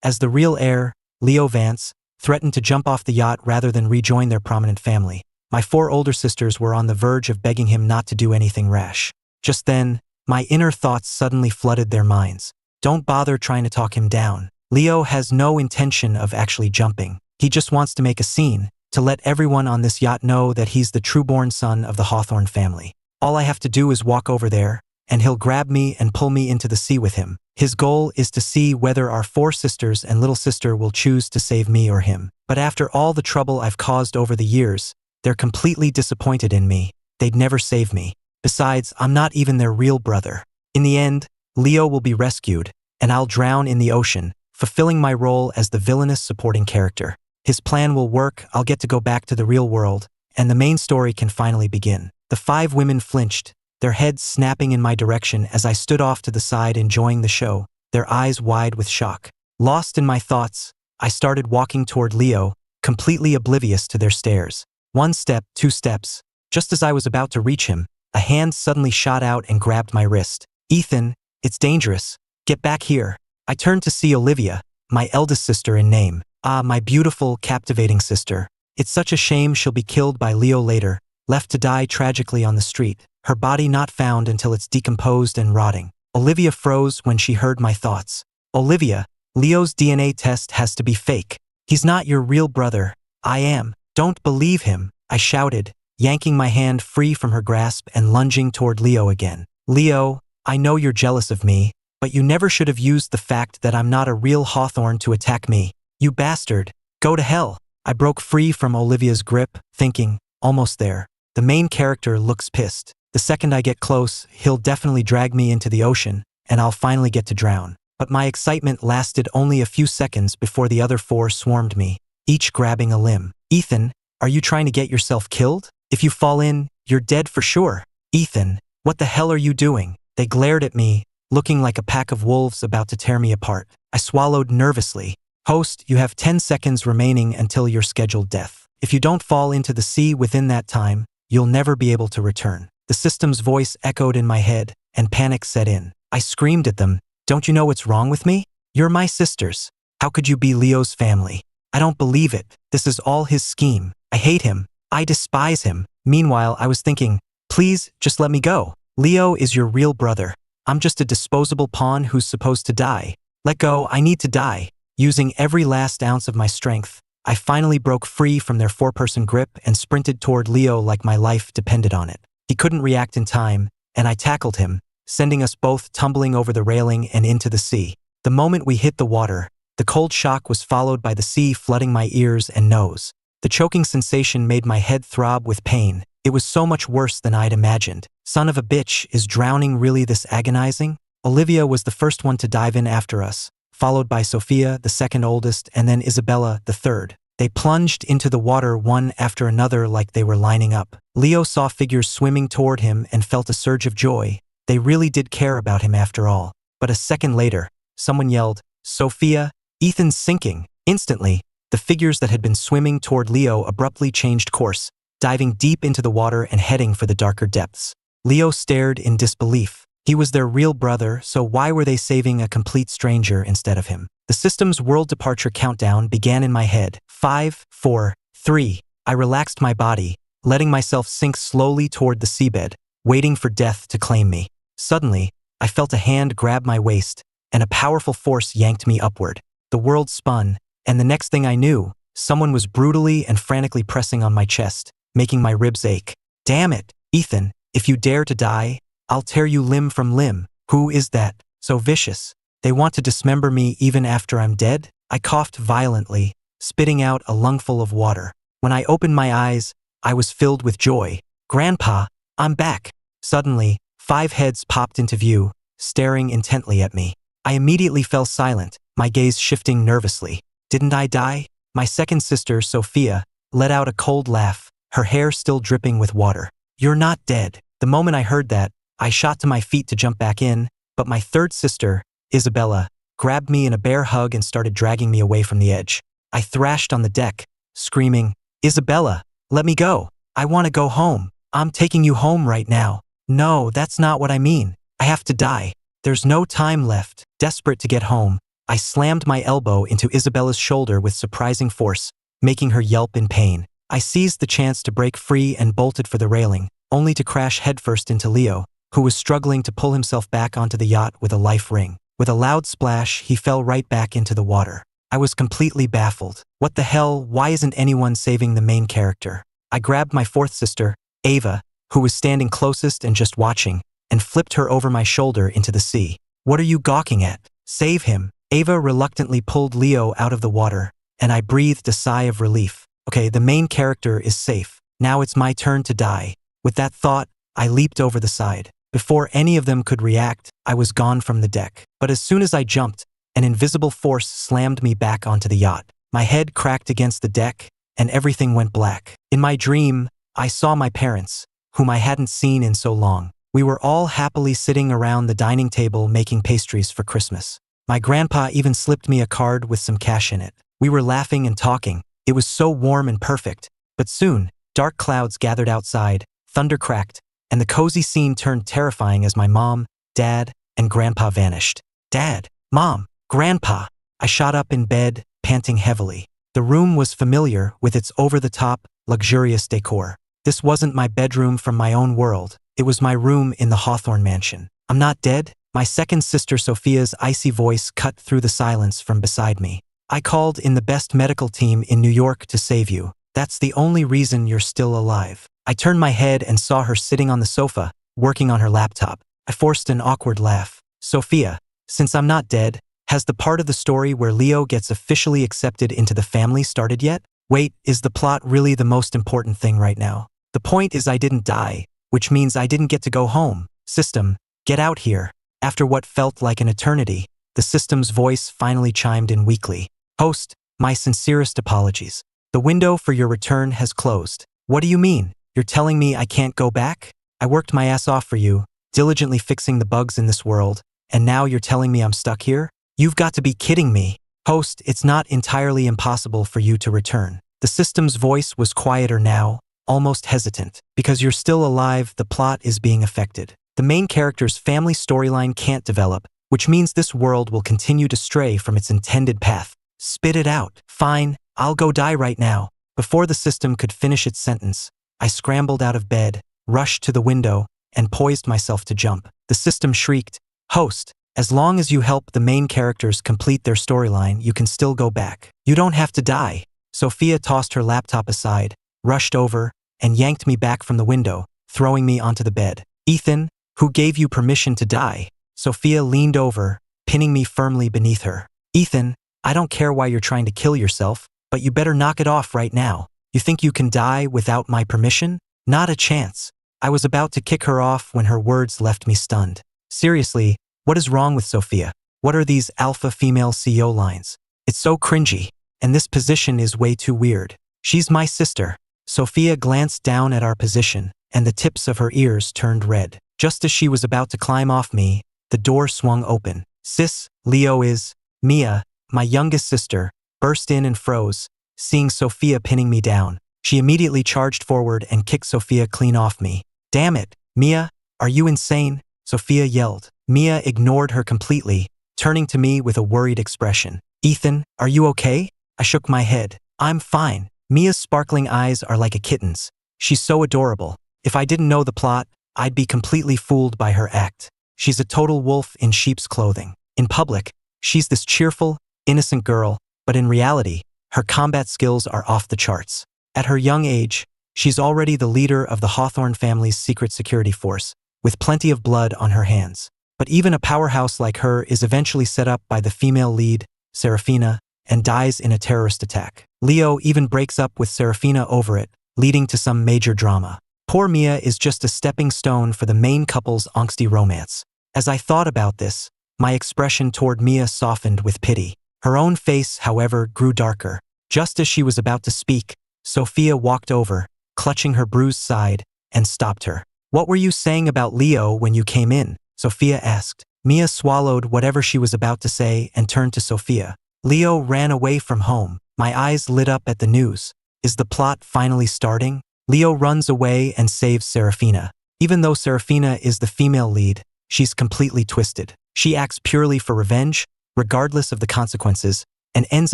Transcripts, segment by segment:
As the real heir, Leo Vance, threatened to jump off the yacht rather than rejoin their prominent family. My 4 older sisters were on the verge of begging him not to do anything rash. Just then, my inner thoughts suddenly flooded their minds. Don't bother trying to talk him down. Leo has no intention of actually jumping. He just wants to make a scene, to let everyone on this yacht know that he's the true-born son of the Hawthorne family. All I have to do is walk over there, and he'll grab me and pull me into the sea with him. His goal is to see whether our 4 sisters and little sister will choose to save me or him. But after all the trouble I've caused over the years, they're completely disappointed in me. They'd never save me. Besides, I'm not even their real brother. In the end, Leo will be rescued, and I'll drown in the ocean, fulfilling my role as the villainous supporting character. His plan will work, I'll get to go back to the real world, and the main story can finally begin. The 5 women flinched, their heads snapping in my direction as I stood off to the side enjoying the show, their eyes wide with shock. Lost in my thoughts, I started walking toward Leo, completely oblivious to their stares. 1 step, 2 steps. Just as I was about to reach him, a hand suddenly shot out and grabbed my wrist. Ethan, it's dangerous. Get back here. I turned to see Olivia, my eldest sister in name. Ah, my beautiful, captivating sister. It's such a shame she'll be killed by Leo later, left to die tragically on the street, her body not found until it's decomposed and rotting. Olivia froze when she heard my thoughts. Olivia, Leo's DNA test has to be fake. He's not your real brother. I am. Don't believe him, I shouted, yanking my hand free from her grasp and lunging toward Leo again. Leo, I know you're jealous of me, but you never should have used the fact that I'm not a real Hawthorne to attack me. You bastard. Go to hell. I broke free from Olivia's grip, thinking, almost there. The main character looks pissed. The second I get close, he'll definitely drag me into the ocean, and I'll finally get to drown. But my excitement lasted only a few seconds before the other 4 swarmed me, each grabbing a limb. Ethan, are you trying to get yourself killed? If you fall in, you're dead for sure. Ethan, what the hell are you doing? They glared at me, looking like a pack of wolves about to tear me apart. I swallowed nervously. Host, you have 10 seconds remaining until your scheduled death. If you don't fall into the sea within that time, you'll never be able to return. The system's voice echoed in my head, and panic set in. I screamed at them, don't you know what's wrong with me? You're my sisters. How could you be Leo's family? I don't believe it. This is all his scheme. I hate him. I despise him. Meanwhile, I was thinking, please, just let me go. Leo is your real brother. I'm just a disposable pawn who's supposed to die. Let go, I need to die. Using every last ounce of my strength, I finally broke free from their 4-person grip and sprinted toward Leo like my life depended on it. He couldn't react in time, and I tackled him, sending us both tumbling over the railing and into the sea. The moment we hit the water, the cold shock was followed by the sea flooding my ears and nose. The choking sensation made my head throb with pain. It was so much worse than I'd imagined. Son of a bitch, is drowning really this agonizing? Olivia was the first one to dive in after us, followed by Sophia, the second oldest, and then Isabella, the third. They plunged into the water one after another like they were lining up. Leo saw figures swimming toward him and felt a surge of joy. They really did care about him after all. But a second later, someone yelled, Sophia, Ethan's sinking. Instantly, the figures that had been swimming toward Leo abruptly changed course, diving deep into the water and heading for the darker depths. Leo stared in disbelief. He was their real brother, so why were they saving a complete stranger instead of him? The system's world departure countdown began in my head. 5, 4, 3. I relaxed my body, letting myself sink slowly toward the seabed, waiting for death to claim me. Suddenly, I felt a hand grab my waist, and a powerful force yanked me upward. The world spun, and the next thing I knew, someone was brutally and frantically pressing on my chest, making my ribs ache. Damn it, Ethan, if you dare to die, I'll tear you limb from limb. Who is that? So vicious. They want to dismember me even after I'm dead? I coughed violently, spitting out a lungful of water. When I opened my eyes, I was filled with joy. Grandpa, I'm back. Suddenly, 5 heads popped into view, staring intently at me. I immediately fell silent, my gaze shifting nervously. Didn't I die? My second sister, Sophia, let out a cold laugh, her hair still dripping with water. You're not dead. The moment I heard that, I shot to my feet to jump back in, but my third sister, Isabella, grabbed me in a bear hug and started dragging me away from the edge. I thrashed on the deck, screaming, Isabella, let me go. I want to go home. I'm taking you home right now. No, that's not what I mean. I have to die. There's no time left. Desperate to get home, I slammed my elbow into Isabella's shoulder with surprising force, making her yelp in pain. I seized the chance to break free and bolted for the railing, only to crash headfirst into Leo, who was struggling to pull himself back onto the yacht with a life ring. With a loud splash, he fell right back into the water. I was completely baffled. What the hell? Why isn't anyone saving the main character? I grabbed my fourth sister, Ava, who was standing closest and just watching, and flipped her over my shoulder into the sea. What are you gawking at? Save him. Ava reluctantly pulled Leo out of the water, and I breathed a sigh of relief. Okay, the main character is safe. Now it's my turn to die. With that thought, I leaped over the side. Before any of them could react, I was gone from the deck. But as soon as I jumped, an invisible force slammed me back onto the yacht. My head cracked against the deck, and everything went black. In my dream, I saw my parents, whom I hadn't seen in so long. We were all happily sitting around the dining table making pastries for Christmas. My grandpa even slipped me a card with some cash in it. We were laughing and talking. It was so warm and perfect. But soon, dark clouds gathered outside, thunder cracked, and the cozy scene turned terrifying as my mom, dad, and grandpa vanished. Dad, Mom, Grandpa. I shot up in bed, panting heavily. The room was familiar with its over-the-top, luxurious decor. This wasn't my bedroom from my own world. It was my room in the Hawthorne mansion. I'm not dead? My second sister Sophia's icy voice cut through the silence from beside me. I called in the best medical team in New York to save you. That's the only reason you're still alive. I turned my head and saw her sitting on the sofa, working on her laptop. I forced an awkward laugh. Sophia, since I'm not dead, has the part of the story where Leo gets officially accepted into the family started yet? Wait, is the plot really the most important thing right now? The point is I didn't die, which means I didn't get to go home. System, get out here. After what felt like an eternity, the system's voice finally chimed in weakly. Host, my sincerest apologies. The window for your return has closed. What do you mean? You're telling me I can't go back? I worked my ass off for you, diligently fixing the bugs in this world, and now you're telling me I'm stuck here? You've got to be kidding me. Host, it's not entirely impossible for you to return. The system's voice was quieter now, almost hesitant. Because you're still alive, the plot is being affected. The main character's family storyline can't develop, which means this world will continue to stray from its intended path. Spit it out. Fine, I'll go die right now. Before the system could finish its sentence, I scrambled out of bed, rushed to the window, and poised myself to jump. The system shrieked, Host, as long as you help the main characters complete their storyline, you can still go back. You don't have to die. Sophia tossed her laptop aside, rushed over, and yanked me back from the window, throwing me onto the bed. Ethan, who gave you permission to die? Sophia leaned over, pinning me firmly beneath her. Ethan, I don't care why you're trying to kill yourself, but you better knock it off right now. You think you can die without my permission? Not a chance. I was about to kick her off when her words left me stunned. Seriously, what is wrong with Sophia? What are these alpha female CEO lines? It's so cringy, and this position is way too weird. She's my sister. Sophia glanced down at our position, and the tips of her ears turned red. Just as she was about to climb off me, the door swung open. Sis, Leo is... Mia, my youngest sister, burst in and froze, seeing Sophia pinning me down. She immediately charged forward and kicked Sophia clean off me. Damn it, Mia, are you insane? Sophia yelled. Mia ignored her completely, turning to me with a worried expression. Ethan, are you okay? I shook my head. I'm fine. Mia's sparkling eyes are like a kitten's. She's so adorable. If I didn't know the plot, I'd be completely fooled by her act. She's a total wolf in sheep's clothing. In public, she's this cheerful, innocent girl, but in reality, her combat skills are off the charts. At her young age, she's already the leader of the Hawthorne family's secret security force, with plenty of blood on her hands. But even a powerhouse like her is eventually set up by the female lead, Serafina, and dies in a terrorist attack. Leo even breaks up with Serafina over it, leading to some major drama. Poor Mia is just a stepping stone for the main couple's angsty romance. As I thought about this, my expression toward Mia softened with pity. Her own face, however, grew darker. Just as she was about to speak, Sophia walked over, clutching her bruised side, and stopped her. What were you saying about Leo when you came in? Sophia asked. Mia swallowed whatever she was about to say and turned to Sophia. Leo ran away from home. My eyes lit up at the news. Is the plot finally starting? Leo runs away and saves Serafina. Even though Serafina is the female lead, she's completely twisted. She acts purely for revenge, regardless of the consequences, and ends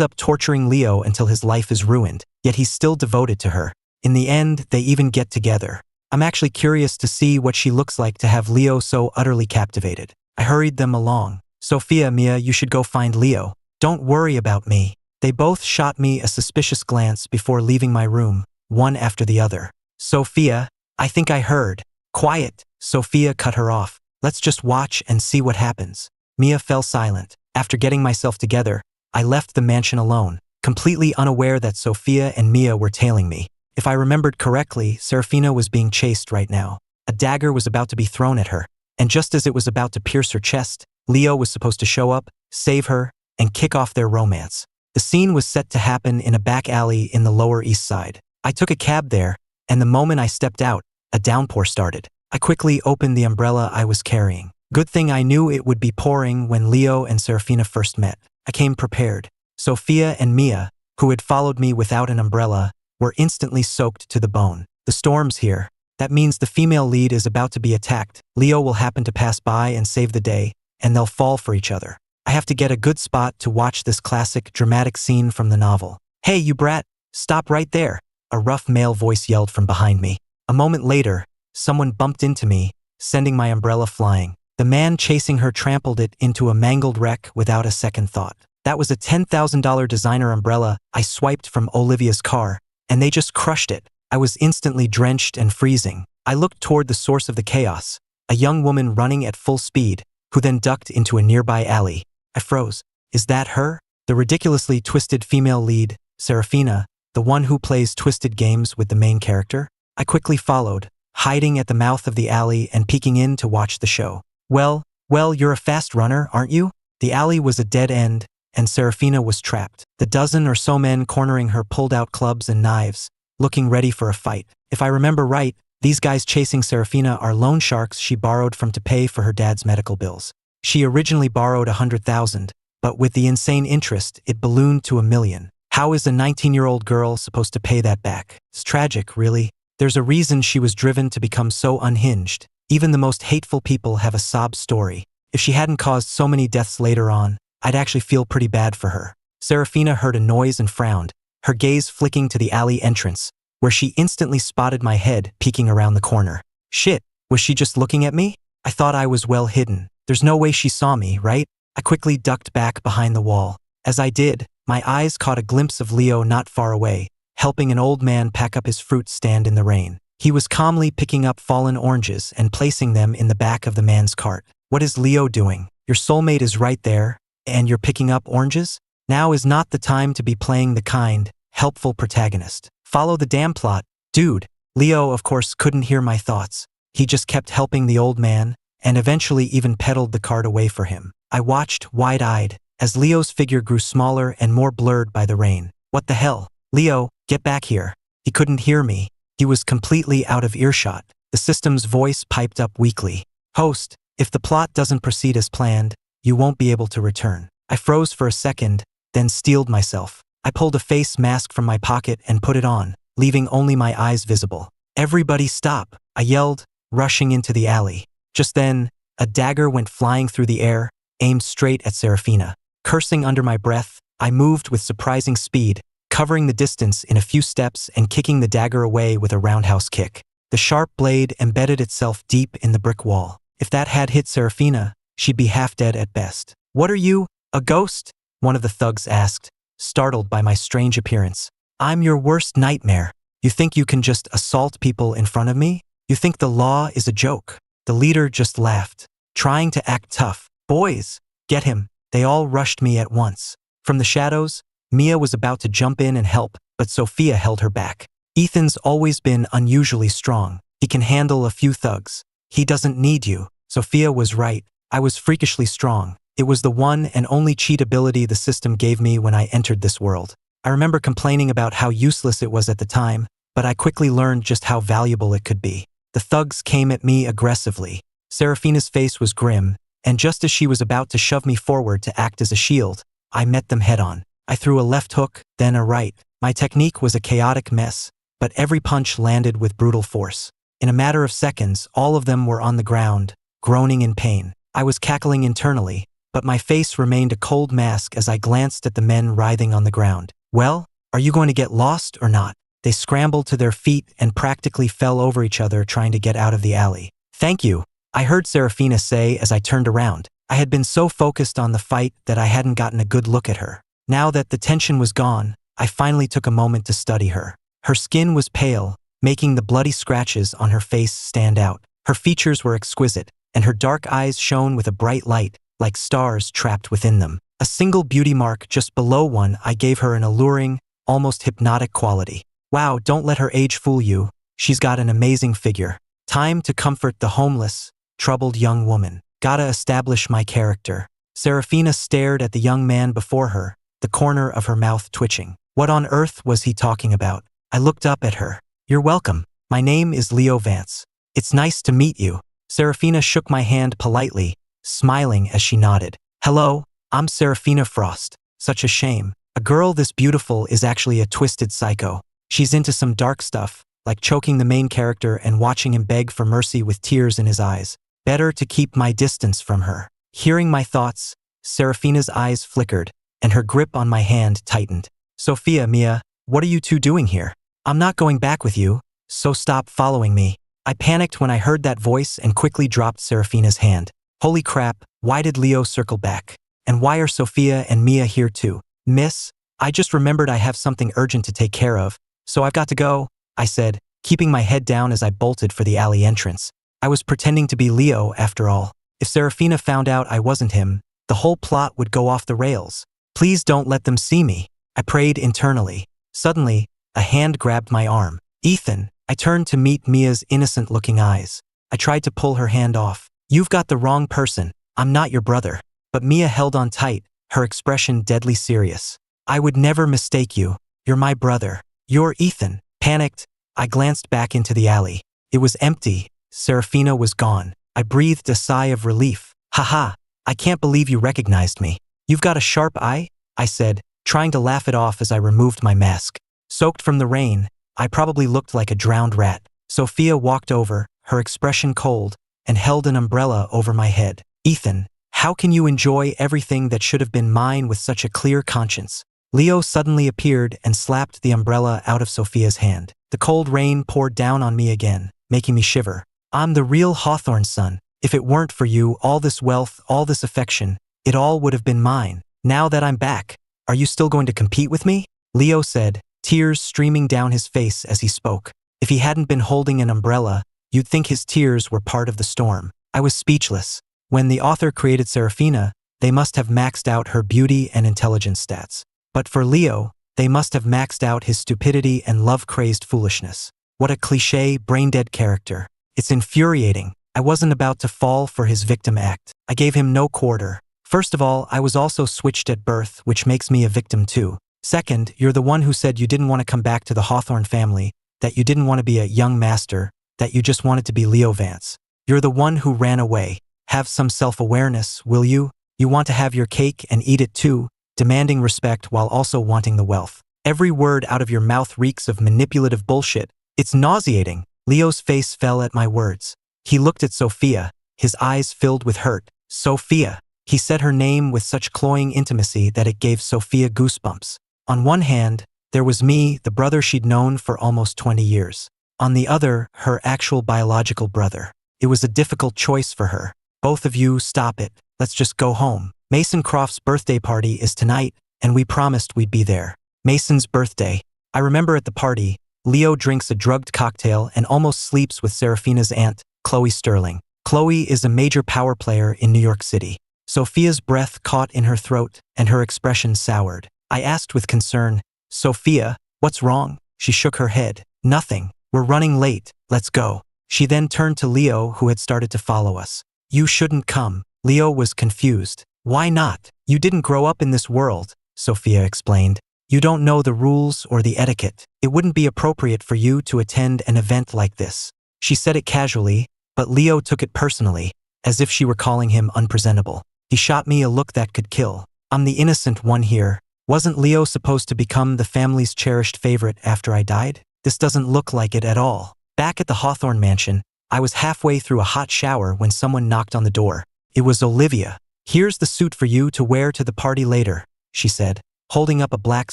up torturing Leo until his life is ruined, yet he's still devoted to her. In the end, they even get together. I'm actually curious to see what she looks like to have Leo so utterly captivated. I hurried them along. Sophia, Mia, you should go find Leo. Don't worry about me. They both shot me a suspicious glance before leaving my room, one after the other. Sophia, I think I heard. Quiet. Sophia cut her off. Let's just watch and see what happens. Mia fell silent. After getting myself together, I left the mansion alone, completely unaware that Sophia and Mia were tailing me. If I remembered correctly, Serafina was being chased right now. A dagger was about to be thrown at her, and just as it was about to pierce her chest, Leo was supposed to show up, save her, and kick off their romance. The scene was set to happen in a back alley in the Lower East Side. I took a cab there, and the moment I stepped out, a downpour started. I quickly opened the umbrella I was carrying. Good thing I knew it would be pouring when Leo and Serafina first met. I came prepared. Sophia and Mia, who had followed me without an umbrella, were instantly soaked to the bone. The storm's here. That means the female lead is about to be attacked. Leo will happen to pass by and save the day, and they'll fall for each other. I have to get a good spot to watch this classic, dramatic scene from the novel. Hey, you brat, stop right there, a rough male voice yelled from behind me. A moment later, someone bumped into me, sending my umbrella flying. The man chasing her trampled it into a mangled wreck without a second thought. That was a $10,000 designer umbrella I swiped from Olivia's car, and they just crushed it. I was instantly drenched and freezing. I looked toward the source of the chaos, a young woman running at full speed, who then ducked into a nearby alley. I froze. Is that her? The ridiculously twisted female lead, Serafina, the one who plays twisted games with the main character? I quickly followed, hiding at the mouth of the alley and peeking in to watch the show. Well, you're a fast runner, aren't you? The alley was a dead end, and Serafina was trapped. The dozen or so men cornering her pulled out clubs and knives, looking ready for a fight. If I remember right, these guys chasing Serafina are loan sharks she borrowed from to pay for her dad's medical bills. She originally borrowed $100,000, but with the insane interest, it ballooned to $1 million. How is a 19-year-old girl supposed to pay that back? It's tragic, really. There's a reason she was driven to become so unhinged. Even the most hateful people have a sob story. If she hadn't caused so many deaths later on, I'd actually feel pretty bad for her. Serafina heard a noise and frowned, her gaze flicking to the alley entrance, where she instantly spotted my head peeking around the corner. Shit, was she just looking at me? I thought I was well hidden. There's no way she saw me, right? I quickly ducked back behind the wall. As I did, my eyes caught a glimpse of Leo not far away, helping an old man pack up his fruit stand in the rain. He was calmly picking up fallen oranges and placing them in the back of the man's cart. What is Leo doing? Your soulmate is right there, and you're picking up oranges? Now is not the time to be playing the kind, helpful protagonist. Follow the damn plot. Dude. Leo, of course, couldn't hear my thoughts. He just kept helping the old man, and eventually even pedaled the cart away for him. I watched, wide-eyed, as Leo's figure grew smaller and more blurred by the rain. What the hell? Leo, get back here. He couldn't hear me. He was completely out of earshot. The system's voice piped up weakly. Host, if the plot doesn't proceed as planned, you won't be able to return. I froze for a second, then steeled myself. I pulled a face mask from my pocket and put it on, leaving only my eyes visible. Everybody stop, I yelled, rushing into the alley. Just then, a dagger went flying through the air, aimed straight at Serafina. Cursing under my breath, I moved with surprising speed, covering the distance in a few steps and kicking the dagger away with a roundhouse kick. The sharp blade embedded itself deep in the brick wall. If that had hit Serafina, she'd be half dead at best. What are you, a ghost? One of the thugs asked, startled by my strange appearance. I'm your worst nightmare. You think you can just assault people in front of me? You think the law is a joke? The leader just laughed, trying to act tough. Boys, get him. They all rushed me at once. From the shadows, Mia was about to jump in and help, but Sophia held her back. Ethan's always been unusually strong. He can handle a few thugs. He doesn't need you. Sophia was right. I was freakishly strong. It was the one and only cheat ability the system gave me when I entered this world. I remember complaining about how useless it was at the time, but I quickly learned just how valuable it could be. The thugs came at me aggressively. Serafina's face was grim, and just as she was about to shove me forward to act as a shield, I met them head-on. I threw a left hook, then a right. My technique was a chaotic mess, but every punch landed with brutal force. In a matter of seconds, all of them were on the ground, groaning in pain. I was cackling internally, but my face remained a cold mask as I glanced at the men writhing on the ground. Well, are you going to get lost or not? They scrambled to their feet and practically fell over each other trying to get out of the alley. Thank you, I heard Serafina say as I turned around. I had been so focused on the fight that I hadn't gotten a good look at her. Now that the tension was gone, I finally took a moment to study her. Her skin was pale, making the bloody scratches on her face stand out. Her features were exquisite, and her dark eyes shone with a bright light, like stars trapped within them. A single beauty mark just below one eye gave her an alluring, almost hypnotic quality. Wow, don't let her age fool you. She's got an amazing figure. Time to comfort the homeless, troubled young woman. Gotta establish my character. Serafina stared at the young man before her, the corner of her mouth twitching. What on earth was he talking about? I looked up at her. You're welcome. My name is Leo Vance. It's nice to meet you. Serafina shook my hand politely, smiling as she nodded. Hello, I'm Serafina Frost. Such a shame. A girl this beautiful is actually a twisted psycho. She's into some dark stuff, like choking the main character and watching him beg for mercy with tears in his eyes. Better to keep my distance from her. Hearing my thoughts, Serafina's eyes flickered, and her grip on my hand tightened. Sophia, Mia, what are you two doing here? I'm not going back with you, so stop following me. I panicked when I heard that voice and quickly dropped Serafina's hand. Holy crap, why did Leo circle back? And why are Sophia and Mia here too? Miss, I just remembered I have something urgent to take care of, so I've got to go, I said, keeping my head down as I bolted for the alley entrance. I was pretending to be Leo after all. If Serafina found out I wasn't him, the whole plot would go off the rails. Please don't let them see me, I prayed internally. Suddenly, a hand grabbed my arm. Ethan, I turned to meet Mia's innocent-looking eyes. I tried to pull her hand off. You've got the wrong person. I'm not your brother. But Mia held on tight, her expression deadly serious. I would never mistake you. You're my brother. You're Ethan. Panicked, I glanced back into the alley. It was empty. Serafina was gone. I breathed a sigh of relief. Haha, I can't believe you recognized me. You've got a sharp eye, I said, trying to laugh it off as I removed my mask. Soaked from the rain, I probably looked like a drowned rat. Sophia walked over, her expression cold, and held an umbrella over my head. Ethan, how can you enjoy everything that should have been mine with such a clear conscience? Leo suddenly appeared and slapped the umbrella out of Sophia's hand. The cold rain poured down on me again, making me shiver. I'm the real Hawthorne's son. If it weren't for you, all this wealth, all this affection, it all would have been mine. Now that I'm back, are you still going to compete with me? Leo said, tears streaming down his face as he spoke. If he hadn't been holding an umbrella, you'd think his tears were part of the storm. I was speechless. When the author created Serafina, they must have maxed out her beauty and intelligence stats. But for Leo, they must have maxed out his stupidity and love-crazed foolishness. What a cliché, brain-dead character. It's infuriating. I wasn't about to fall for his victim act. I gave him no quarter. First of all, I was also switched at birth, which makes me a victim too. Second, you're the one who said you didn't want to come back to the Hawthorne family, that you didn't want to be a young master, that you just wanted to be Leo Vance. You're the one who ran away. Have some self-awareness, will you? You want to have your cake and eat it too, demanding respect while also wanting the wealth. Every word out of your mouth reeks of manipulative bullshit. It's nauseating. Leo's face fell at my words. He looked at Sophia, his eyes filled with hurt. Sophia. He said her name with such cloying intimacy that it gave Sophia goosebumps. On one hand, there was me, the brother she'd known for almost 20 years. On the other, her actual biological brother. It was a difficult choice for her. Both of you, stop it. Let's just go home. Mason Croft's birthday party is tonight, and we promised we'd be there. Mason's birthday. I remember at the party, Leo drinks a drugged cocktail and almost sleeps with Serafina's aunt, Chloe Sterling. Chloe is a major power player in New York City. Sophia's breath caught in her throat, and her expression soured. I asked with concern, Sophia, what's wrong? She shook her head. Nothing. We're running late. Let's go. She then turned to Leo, who had started to follow us. You shouldn't come. Leo was confused. Why not? You didn't grow up in this world, Sophia explained. You don't know the rules or the etiquette. It wouldn't be appropriate for you to attend an event like this. She said it casually, but Leo took it personally, as if she were calling him unpresentable. He shot me a look that could kill. I'm the innocent one here. Wasn't Leo supposed to become the family's cherished favorite after I died? This doesn't look like it at all. Back at the Hawthorne mansion, I was halfway through a hot shower when someone knocked on the door. It was Olivia. Here's the suit for you to wear to the party later, she said, holding up a black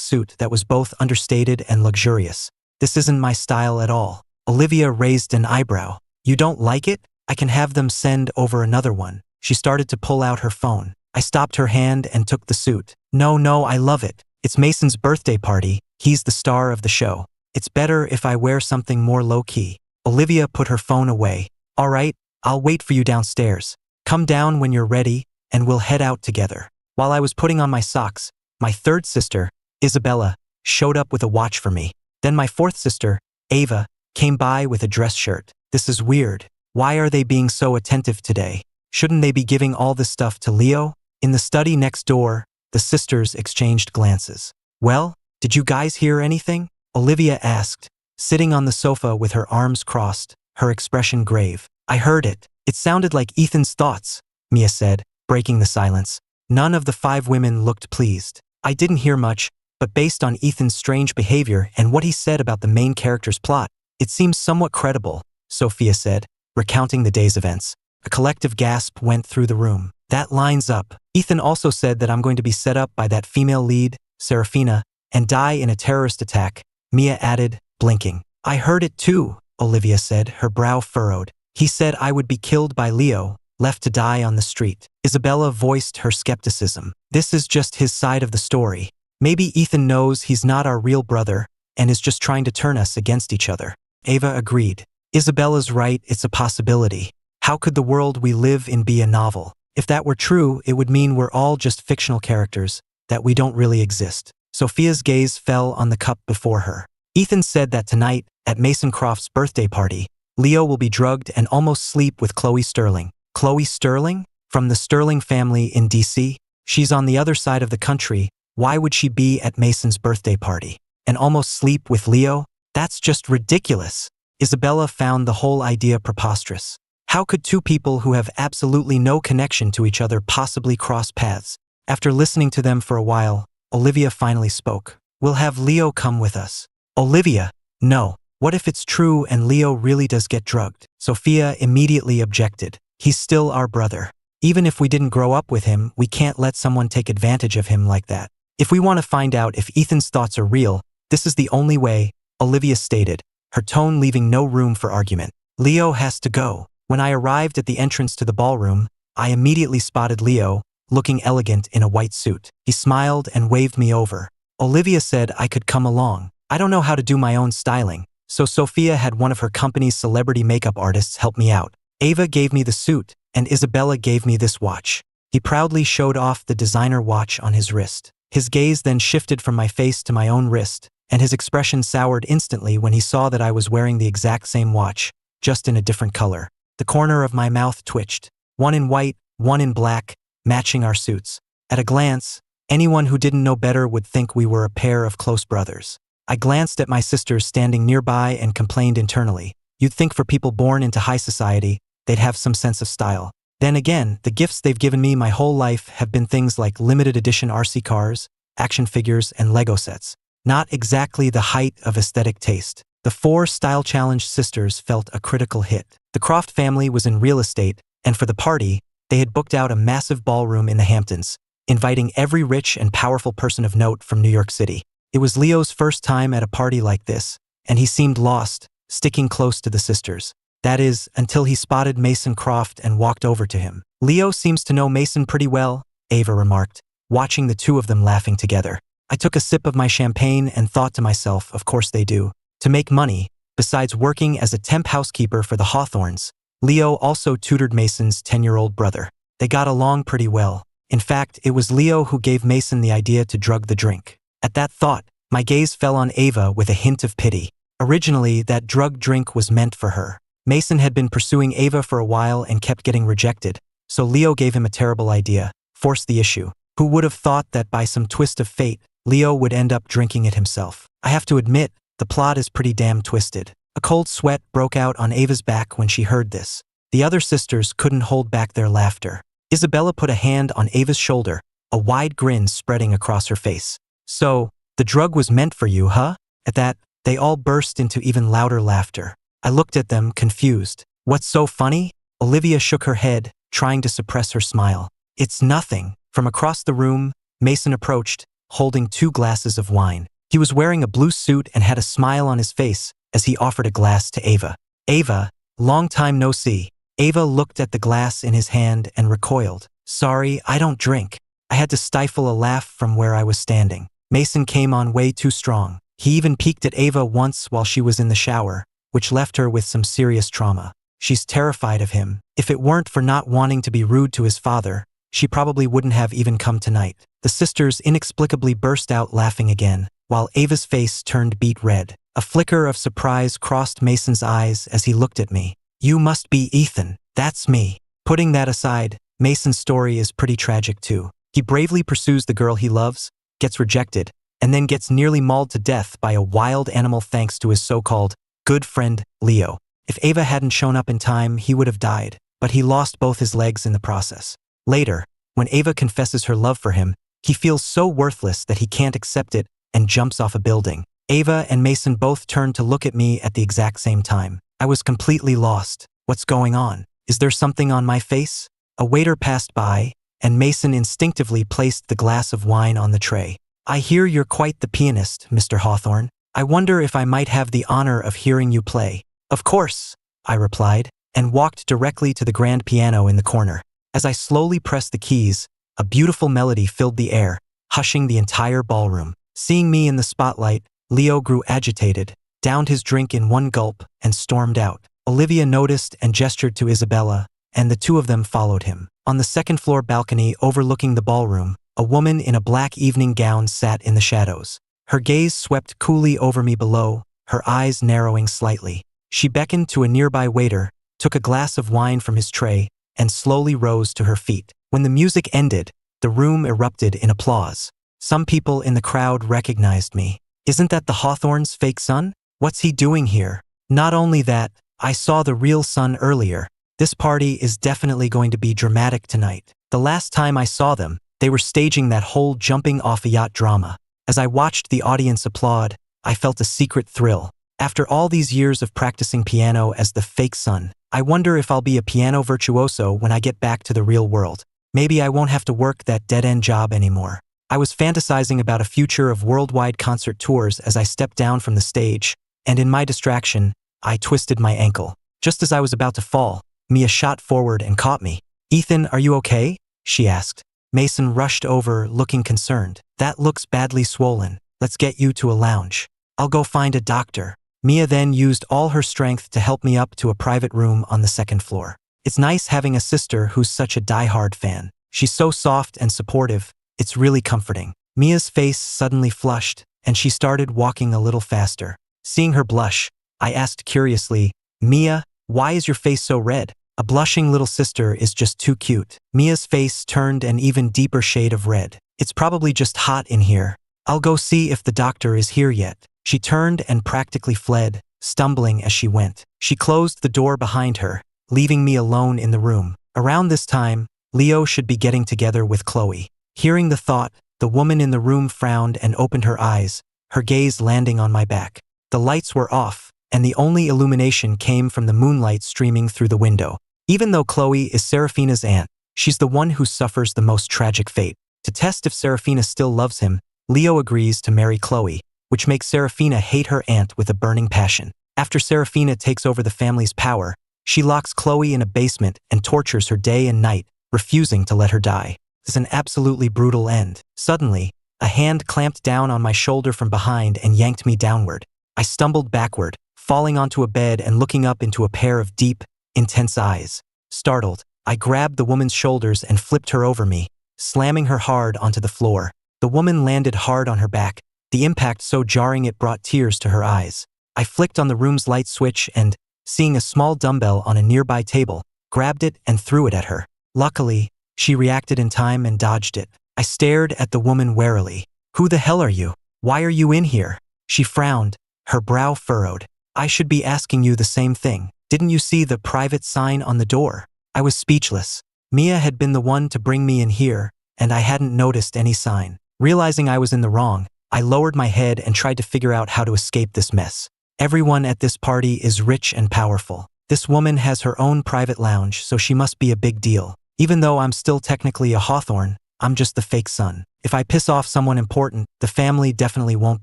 suit that was both understated and luxurious. This isn't my style at all. Olivia raised an eyebrow. You don't like it? I can have them send over another one. She started to pull out her phone. I stopped her hand and took the suit. No, I love it. It's Mason's birthday party. He's the star of the show. It's better if I wear something more low-key. Olivia put her phone away. All right, I'll wait for you downstairs. Come down when you're ready, and we'll head out together. While I was putting on my socks, my third sister, Isabella, showed up with a watch for me. Then my fourth sister, Ava, came by with a dress shirt. This is weird. Why are they being so attentive today? Shouldn't they be giving all this stuff to Leo? In the study next door, the sisters exchanged glances. Well, did you guys hear anything? Olivia asked, sitting on the sofa with her arms crossed, her expression grave. I heard it. It sounded like Ethan's thoughts, Mia said, breaking the silence. None of the 5 women looked pleased. I didn't hear much, but based on Ethan's strange behavior and what he said about the main character's plot, it seems somewhat credible, Sophia said, recounting the day's events. A collective gasp went through the room. That lines up. Ethan also said that I'm going to be set up by that female lead, Serafina, and die in a terrorist attack, Mia added, blinking. I heard it too, Olivia said, her brow furrowed. He said I would be killed by Leo, left to die on the street. Isabella voiced her skepticism. This is just his side of the story. Maybe Ethan knows he's not our real brother and is just trying to turn us against each other. Ava agreed. Isabella's right, it's a possibility. How could the world we live in be a novel? If that were true, it would mean we're all just fictional characters, that we don't really exist. Sophia's gaze fell on the cup before her. Ethan said that tonight, at Mason Croft's birthday party, Leo will be drugged and almost sleep with Chloe Sterling. Chloe Sterling? From the Sterling family in DC? She's on the other side of the country. Why would she be at Mason's birthday party? And almost sleep with Leo? That's just ridiculous. Isabella found the whole idea preposterous. How could 2 people who have absolutely no connection to each other possibly cross paths? After listening to them for a while, Olivia finally spoke. We'll have Leo come with us. Olivia, no. What if it's true and Leo really does get drugged? Sophia immediately objected. He's still our brother. Even if we didn't grow up with him, we can't let someone take advantage of him like that. If we want to find out if Ethan's thoughts are real, this is the only way, Olivia stated, her tone leaving no room for argument. Leo has to go. When I arrived at the entrance to the ballroom, I immediately spotted Leo, looking elegant in a white suit. He smiled and waved me over. Olivia said I could come along. I don't know how to do my own styling, so Sophia had one of her company's celebrity makeup artists help me out. Ava gave me the suit, and Isabella gave me this watch. He proudly showed off the designer watch on his wrist. His gaze then shifted from my face to my own wrist, and his expression soured instantly when he saw that I was wearing the exact same watch, just in a different color. The corner of my mouth twitched. One in white, one in black, matching our suits. At a glance, anyone who didn't know better would think we were a pair of close brothers. I glanced at my sisters standing nearby and complained internally. You'd think for people born into high society, they'd have some sense of style. Then again, the gifts they've given me my whole life have been things like limited edition RC cars, action figures, and Lego sets. Not exactly the height of aesthetic taste. The 4 Style Challenge sisters felt a critical hit. The Croft family was in real estate, and for the party, they had booked out a massive ballroom in the Hamptons, inviting every rich and powerful person of note from New York City. It was Leo's first time at a party like this, and he seemed lost, sticking close to the sisters. That is, until he spotted Mason Croft and walked over to him. Leo seems to know Mason pretty well, Ava remarked, watching the 2 of them laughing together. I took a sip of my champagne and thought to myself, of course they do. To make money, besides working as a temp housekeeper for the Hawthorns, Leo also tutored Mason's 10-year-old brother. They got along pretty well. In fact, it was Leo who gave Mason the idea to drug the drink. At that thought, my gaze fell on Ava with a hint of pity. Originally, that drug drink was meant for her. Mason had been pursuing Ava for a while and kept getting rejected, so Leo gave him a terrible idea, forced the issue. Who would have thought that by some twist of fate, Leo would end up drinking it himself? I have to admit, the plot is pretty damn twisted. A cold sweat broke out on Ava's back when she heard this. The other sisters couldn't hold back their laughter. Isabella put a hand on Ava's shoulder, a wide grin spreading across her face. So, the drug was meant for you, huh? At that, they all burst into even louder laughter. I looked at them, confused. What's so funny? Olivia shook her head, trying to suppress her smile. It's nothing. From across the room, Mason approached, holding 2 glasses of wine. He was wearing a blue suit and had a smile on his face as he offered a glass to Ava. Ava, long time no see. Ava looked at the glass in his hand and recoiled. Sorry, I don't drink. I had to stifle a laugh from where I was standing. Mason came on way too strong. He even peeked at Ava once while she was in the shower, which left her with some serious trauma. She's terrified of him. If it weren't for not wanting to be rude to his father, she probably wouldn't have even come tonight. The sisters inexplicably burst out laughing again, while Ava's face turned beet red. A flicker of surprise crossed Mason's eyes as he looked at me. You must be Ethan. That's me. Putting that aside, Mason's story is pretty tragic too. He bravely pursues the girl he loves, gets rejected, and then gets nearly mauled to death by a wild animal thanks to his so-called good friend, Leo. If Ava hadn't shown up in time, he would have died, but he lost both his legs in the process. Later, when Ava confesses her love for him, he feels so worthless that he can't accept it and jumps off a building. Ava and Mason both turned to look at me at the exact same time. I was completely lost. What's going on? Is there something on my face? A waiter passed by, and Mason instinctively placed the glass of wine on the tray. I hear you're quite the pianist, Mr. Hawthorne. I wonder if I might have the honor of hearing you play. Of course, I replied, and walked directly to the grand piano in the corner. As I slowly pressed the keys, a beautiful melody filled the air, hushing the entire ballroom. Seeing me in the spotlight, Leo grew agitated, downed his drink in one gulp, and stormed out. Olivia noticed and gestured to Isabella, and the 2 of them followed him. On the second-floor balcony overlooking the ballroom, a woman in a black evening gown sat in the shadows. Her gaze swept coolly over me below, her eyes narrowing slightly. She beckoned to a nearby waiter, took a glass of wine from his tray, and slowly rose to her feet. When the music ended, the room erupted in applause. Some people in the crowd recognized me. Isn't that the Hawthorne's fake son? What's he doing here? Not only that, I saw the real son earlier. This party is definitely going to be dramatic tonight. The last time I saw them, they were staging that whole jumping off a yacht drama. As I watched the audience applaud, I felt a secret thrill. After all these years of practicing piano as the fake son, I wonder if I'll be a piano virtuoso when I get back to the real world. Maybe I won't have to work that dead-end job anymore. I was fantasizing about a future of worldwide concert tours as I stepped down from the stage, and in my distraction, I twisted my ankle. Just as I was about to fall, Mia shot forward and caught me. Ethan, are you okay? She asked. Mason rushed over, looking concerned. That looks badly swollen. Let's get you to a lounge. I'll go find a doctor. Mia then used all her strength to help me up to a private room on the second floor. It's nice having a sister who's such a die-hard fan. She's so soft and supportive. It's really comforting. Mia's face suddenly flushed, and she started walking a little faster. Seeing her blush, I asked curiously, Mia, why is your face so red? A blushing little sister is just too cute. Mia's face turned an even deeper shade of red. It's probably just hot in here. I'll go see if the doctor is here yet. She turned and practically fled, stumbling as she went. She closed the door behind her, leaving me alone in the room. Around this time, Leo should be getting together with Chloe. Hearing the thought, the woman in the room frowned and opened her eyes, her gaze landing on my back. The lights were off, and the only illumination came from the moonlight streaming through the window. Even though Chloe is Serafina's aunt, she's the one who suffers the most tragic fate. To test if Serafina still loves him, Leo agrees to marry Chloe, which makes Serafina hate her aunt with a burning passion. After Serafina takes over the family's power, she locks Chloe in a basement and tortures her day and night, refusing to let her die. It's an absolutely brutal end. Suddenly, a hand clamped down on my shoulder from behind and yanked me downward. I stumbled backward, falling onto a bed and looking up into a pair of deep, intense eyes. Startled, I grabbed the woman's shoulders and flipped her over me, slamming her hard onto the floor. The woman landed hard on her back, the impact so jarring it brought tears to her eyes. I flicked on the room's light switch and, seeing a small dumbbell on a nearby table, grabbed it and threw it at her. Luckily, she reacted in time and dodged it. I stared at the woman warily. Who the hell are you? Why are you in here? She frowned, her brow furrowed. I should be asking you the same thing. Didn't you see the private sign on the door? I was speechless. Mia had been the one to bring me in here, and I hadn't noticed any sign. Realizing I was in the wrong, I lowered my head and tried to figure out how to escape this mess. Everyone at this party is rich and powerful. This woman has her own private lounge, so she must be a big deal. Even though I'm still technically a Hawthorne, I'm just the fake son. If I piss off someone important, the family definitely won't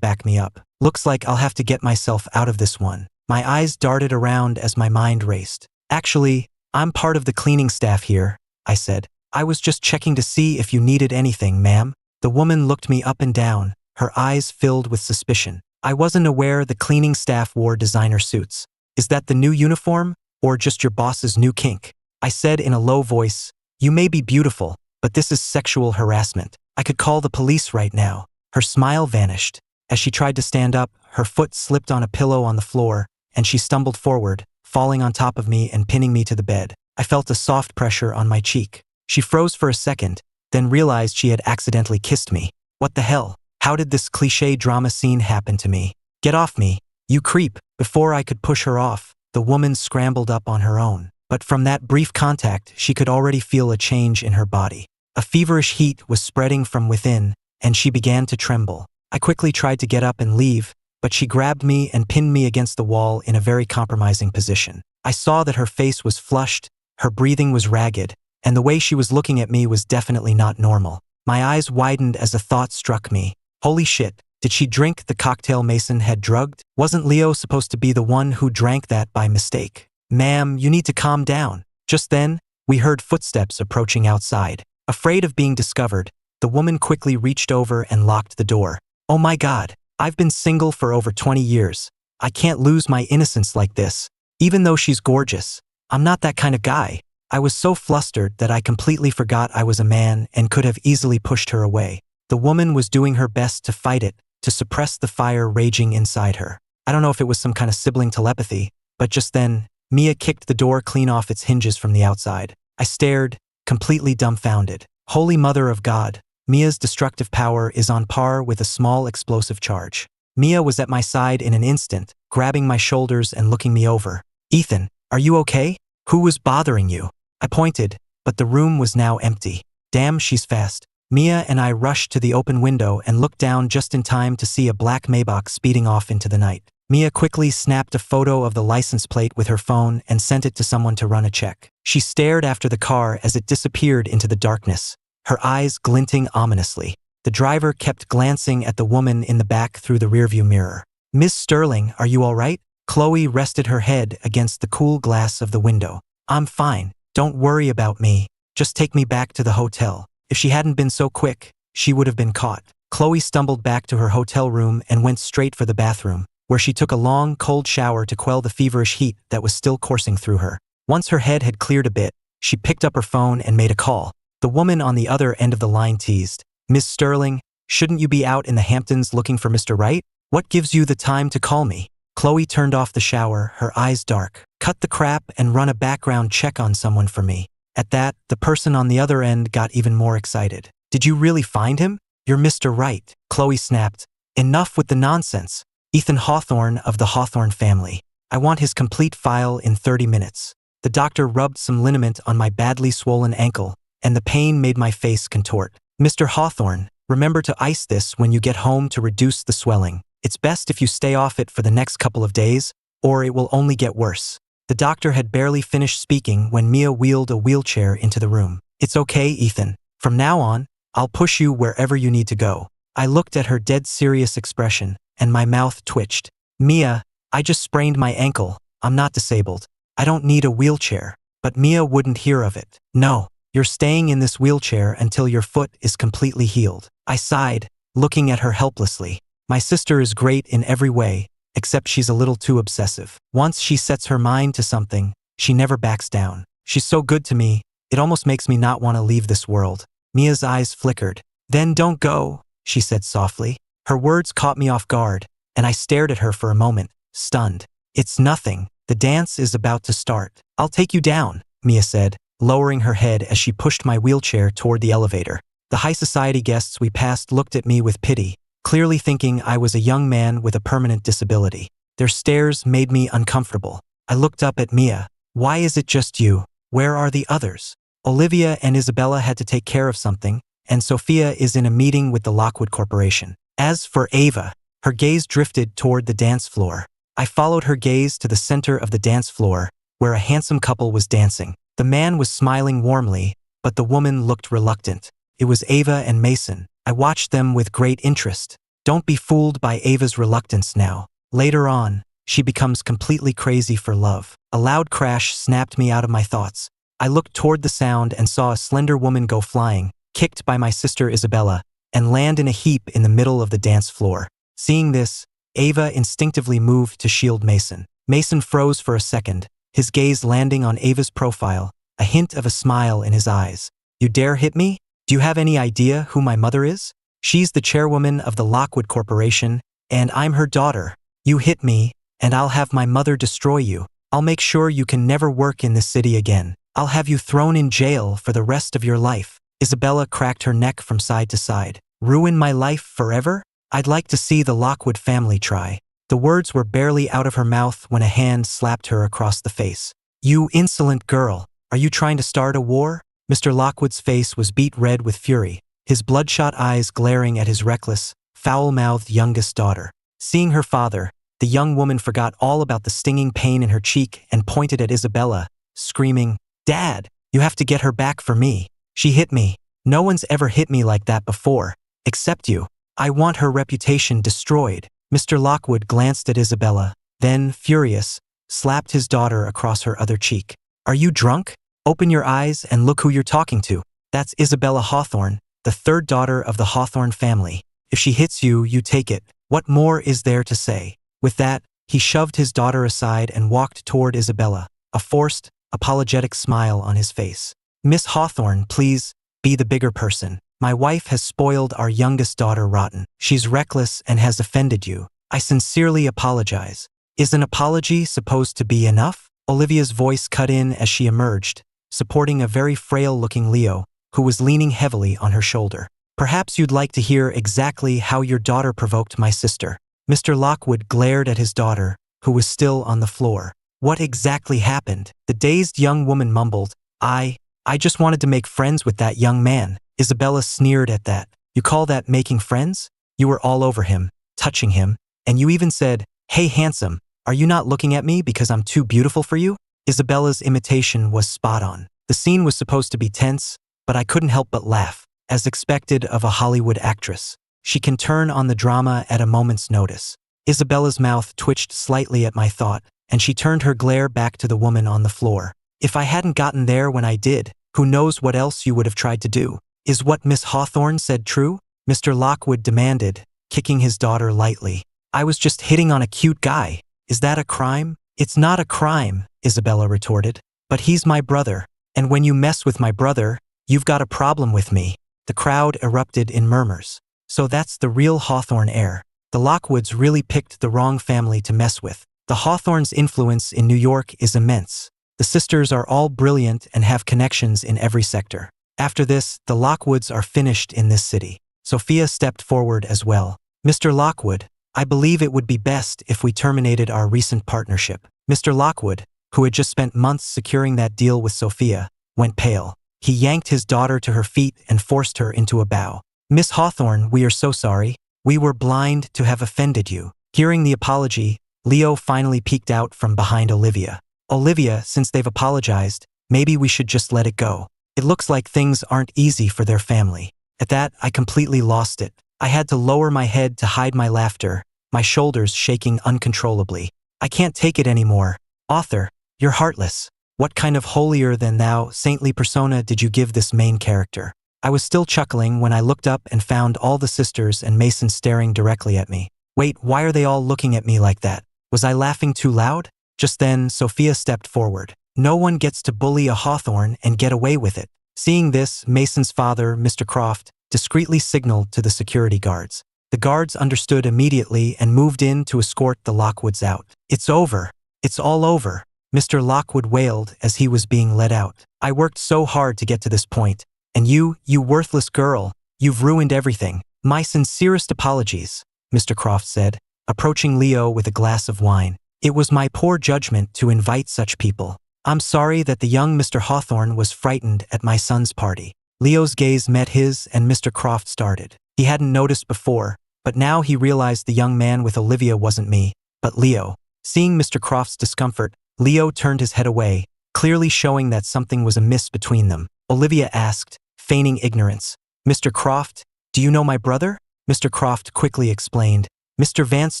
back me up. Looks like I'll have to get myself out of this one. My eyes darted around as my mind raced. Actually, I'm part of the cleaning staff here, I said. I was just checking to see if you needed anything, ma'am. The woman looked me up and down, her eyes filled with suspicion. I wasn't aware the cleaning staff wore designer suits. Is that the new uniform, or just your boss's new kink? I said in a low voice, you may be beautiful, but this is sexual harassment. I could call the police right now. Her smile vanished. As she tried to stand up, her foot slipped on a pillow on the floor, and she stumbled forward, falling on top of me and pinning me to the bed. I felt a soft pressure on my cheek. She froze for a second, then realized she had accidentally kissed me. What the hell? How did this cliché drama scene happen to me? Get off me, you creep. Before I could push her off, the woman scrambled up on her own. But from that brief contact, she could already feel a change in her body. A feverish heat was spreading from within, and she began to tremble. I quickly tried to get up and leave, but she grabbed me and pinned me against the wall in a very compromising position. I saw that her face was flushed, her breathing was ragged, and the way she was looking at me was definitely not normal. My eyes widened as a thought struck me. Holy shit, did she drink the cocktail Mason had drugged? Wasn't Leo supposed to be the one who drank that by mistake? Ma'am, you need to calm down. Just then, we heard footsteps approaching outside. Afraid of being discovered, the woman quickly reached over and locked the door. Oh my God, I've been single for over 20 years. I can't lose my innocence like this. Even though she's gorgeous, I'm not that kind of guy. I was so flustered that I completely forgot I was a man and could have easily pushed her away. The woman was doing her best to fight it, to suppress the fire raging inside her. I don't know if it was some kind of sibling telepathy, but just then, Mia kicked the door clean off its hinges from the outside. I stared, completely dumbfounded. Holy Mother of God, Mia's destructive power is on par with a small explosive charge. Mia was at my side in an instant, grabbing my shoulders and looking me over. Ethan, are you okay? Who was bothering you? I pointed, but the room was now empty. Damn, she's fast. Mia and I rushed to the open window and looked down just in time to see a black Maybach speeding off into the night. Mia quickly snapped a photo of the license plate with her phone and sent it to someone to run a check. She stared after the car as it disappeared into the darkness, her eyes glinting ominously. The driver kept glancing at the woman in the back through the rearview mirror. Miss Sterling, are you all right? Chloe rested her head against the cool glass of the window. I'm fine. Don't worry about me. Just take me back to the hotel. If she hadn't been so quick, she would have been caught. Chloe stumbled back to her hotel room and went straight for the bathroom, where she took a long, cold shower to quell the feverish heat that was still coursing through her. Once her head had cleared a bit, she picked up her phone and made a call. The woman on the other end of the line teased, Miss Sterling, shouldn't you be out in the Hamptons looking for Mr. Wright? What gives you the time to call me? Chloe turned off the shower, her eyes dark. Cut the crap and run a background check on someone for me. At that, the person on the other end got even more excited. Did you really find him? You're Mr. Wright, Chloe snapped. Enough with the nonsense. Ethan Hawthorne of the Hawthorne family. I want his complete file in 30 minutes. The doctor rubbed some liniment on my badly swollen ankle, and the pain made my face contort. Mr. Hawthorne, remember to ice this when you get home to reduce the swelling. It's best if you stay off it for the next couple of days, or it will only get worse. The doctor had barely finished speaking when Mia wheeled a wheelchair into the room. It's okay, Ethan. From now on, I'll push you wherever you need to go. I looked at her dead serious expression, and my mouth twitched. Mia, I just sprained my ankle. I'm not disabled. I don't need a wheelchair. But Mia wouldn't hear of it. No, you're staying in this wheelchair until your foot is completely healed. I sighed, looking at her helplessly. My sister is great in every way, except she's a little too obsessive. Once she sets her mind to something, she never backs down. She's so good to me, it almost makes me not want to leave this world. Mia's eyes flickered. Then don't go, she said softly. Her words caught me off guard, and I stared at her for a moment, stunned. It's nothing. The dance is about to start. I'll take you down, Mia said, lowering her head as she pushed my wheelchair toward the elevator. The high society guests we passed looked at me with pity, clearly thinking I was a young man with a permanent disability. Their stares made me uncomfortable. I looked up at Mia. Why is it just you? Where are the others? Olivia and Isabella had to take care of something, and Sophia is in a meeting with the Lockwood Corporation. As for Ava, her gaze drifted toward the dance floor. I followed her gaze to the center of the dance floor, where a handsome couple was dancing. The man was smiling warmly, but the woman looked reluctant. It was Ava and Mason. I watched them with great interest. Don't be fooled by Ava's reluctance now. Later on, she becomes completely crazy for love. A loud crash snapped me out of my thoughts. I looked toward the sound and saw a slender woman go flying, kicked by my sister Isabella, and land in a heap in the middle of the dance floor. Seeing this, Ava instinctively moved to shield Mason. Mason froze for a second, his gaze landing on Ava's profile, a hint of a smile in his eyes. You dare hit me? Do you have any idea who my mother is? She's the chairwoman of the Lockwood Corporation, and I'm her daughter. You hit me, and I'll have my mother destroy you. I'll make sure you can never work in this city again. I'll have you thrown in jail for the rest of your life. Isabella cracked her neck from side to side. Ruin my life forever? I'd like to see the Lockwood family try. The words were barely out of her mouth when a hand slapped her across the face. You insolent girl, are you trying to start a war? Mr. Lockwood's face was beet red with fury, his bloodshot eyes glaring at his reckless, foul-mouthed youngest daughter. Seeing her father, the young woman forgot all about the stinging pain in her cheek and pointed at Isabella, screaming, Dad, you have to get her back for me. She hit me. No one's ever hit me like that before, except you. I want her reputation destroyed. Mr. Lockwood glanced at Isabella, then, furious, slapped his daughter across her other cheek. Are you drunk? Open your eyes and look who you're talking to. That's Isabella Hawthorne, the third daughter of the Hawthorne family. If she hits you, you take it. What more is there to say? With that, he shoved his daughter aside and walked toward Isabella, a forced, apologetic smile on his face. Miss Hawthorne, please, be the bigger person. My wife has spoiled our youngest daughter rotten. She's reckless and has offended you. I sincerely apologize. Is an apology supposed to be enough? Olivia's voice cut in as she emerged, supporting a very frail-looking Leo, who was leaning heavily on her shoulder. Perhaps you'd like to hear exactly how your daughter provoked my sister. Mr. Lockwood glared at his daughter, who was still on the floor. What exactly happened? The dazed young woman mumbled, I just wanted to make friends with that young man. Isabella sneered at that. You call that making friends? You were all over him, touching him, and you even said, Hey handsome, are you not looking at me because I'm too beautiful for you? Isabella's imitation was spot on. The scene was supposed to be tense, but I couldn't help but laugh, as expected of a Hollywood actress. She can turn on the drama at a moment's notice. Isabella's mouth twitched slightly at my thought, and she turned her glare back to the woman on the floor. If I hadn't gotten there when I did, who knows what else you would have tried to do? Is what Miss Hawthorne said true? Mr. Lockwood demanded, kicking his daughter lightly. I was just hitting on a cute guy. Is that a crime? It's not a crime, Isabella retorted. But he's my brother, and when you mess with my brother, you've got a problem with me. The crowd erupted in murmurs. So that's the real Hawthorne heir. The Lockwoods really picked the wrong family to mess with. The Hawthorne's influence in New York is immense. The sisters are all brilliant and have connections in every sector. After this, the Lockwoods are finished in this city. Sophia stepped forward as well. Mr. Lockwood, I believe it would be best if we terminated our recent partnership. Mr. Lockwood, who had just spent months securing that deal with Sophia, went pale. He yanked his daughter to her feet and forced her into a bow. Miss Hawthorne, we are so sorry. We were blind to have offended you. Hearing the apology, Leo finally peeked out from behind Olivia. Olivia, since they've apologized, maybe we should just let it go. It looks like things aren't easy for their family. At that, I completely lost it. I had to lower my head to hide my laughter, my shoulders shaking uncontrollably. I can't take it anymore. Author, you're heartless. What kind of holier-than-thou, saintly persona did you give this main character? I was still chuckling when I looked up and found all the sisters and Mason staring directly at me. Wait, why are they all looking at me like that? Was I laughing too loud? Just then, Sophia stepped forward. No one gets to bully a Hawthorne and get away with it. Seeing this, Mason's father, Mr. Croft, discreetly signaled to the security guards. The guards understood immediately and moved in to escort the Lockwoods out. It's over. It's all over, Mr. Lockwood wailed as he was being led out. I worked so hard to get to this point, and you worthless girl, you've ruined everything. My sincerest apologies, Mr. Croft said, approaching Leo with a glass of wine. It was my poor judgment to invite such people. I'm sorry that the young Mr. Hawthorne was frightened at my son's party. Leo's gaze met his and Mr. Croft started. He hadn't noticed before, but now he realized the young man with Olivia wasn't me, but Leo. Seeing Mr. Croft's discomfort, Leo turned his head away, clearly showing that something was amiss between them. Olivia asked, feigning ignorance. Mr. Croft, do you know my brother? Mr. Croft quickly explained. Mr. Vance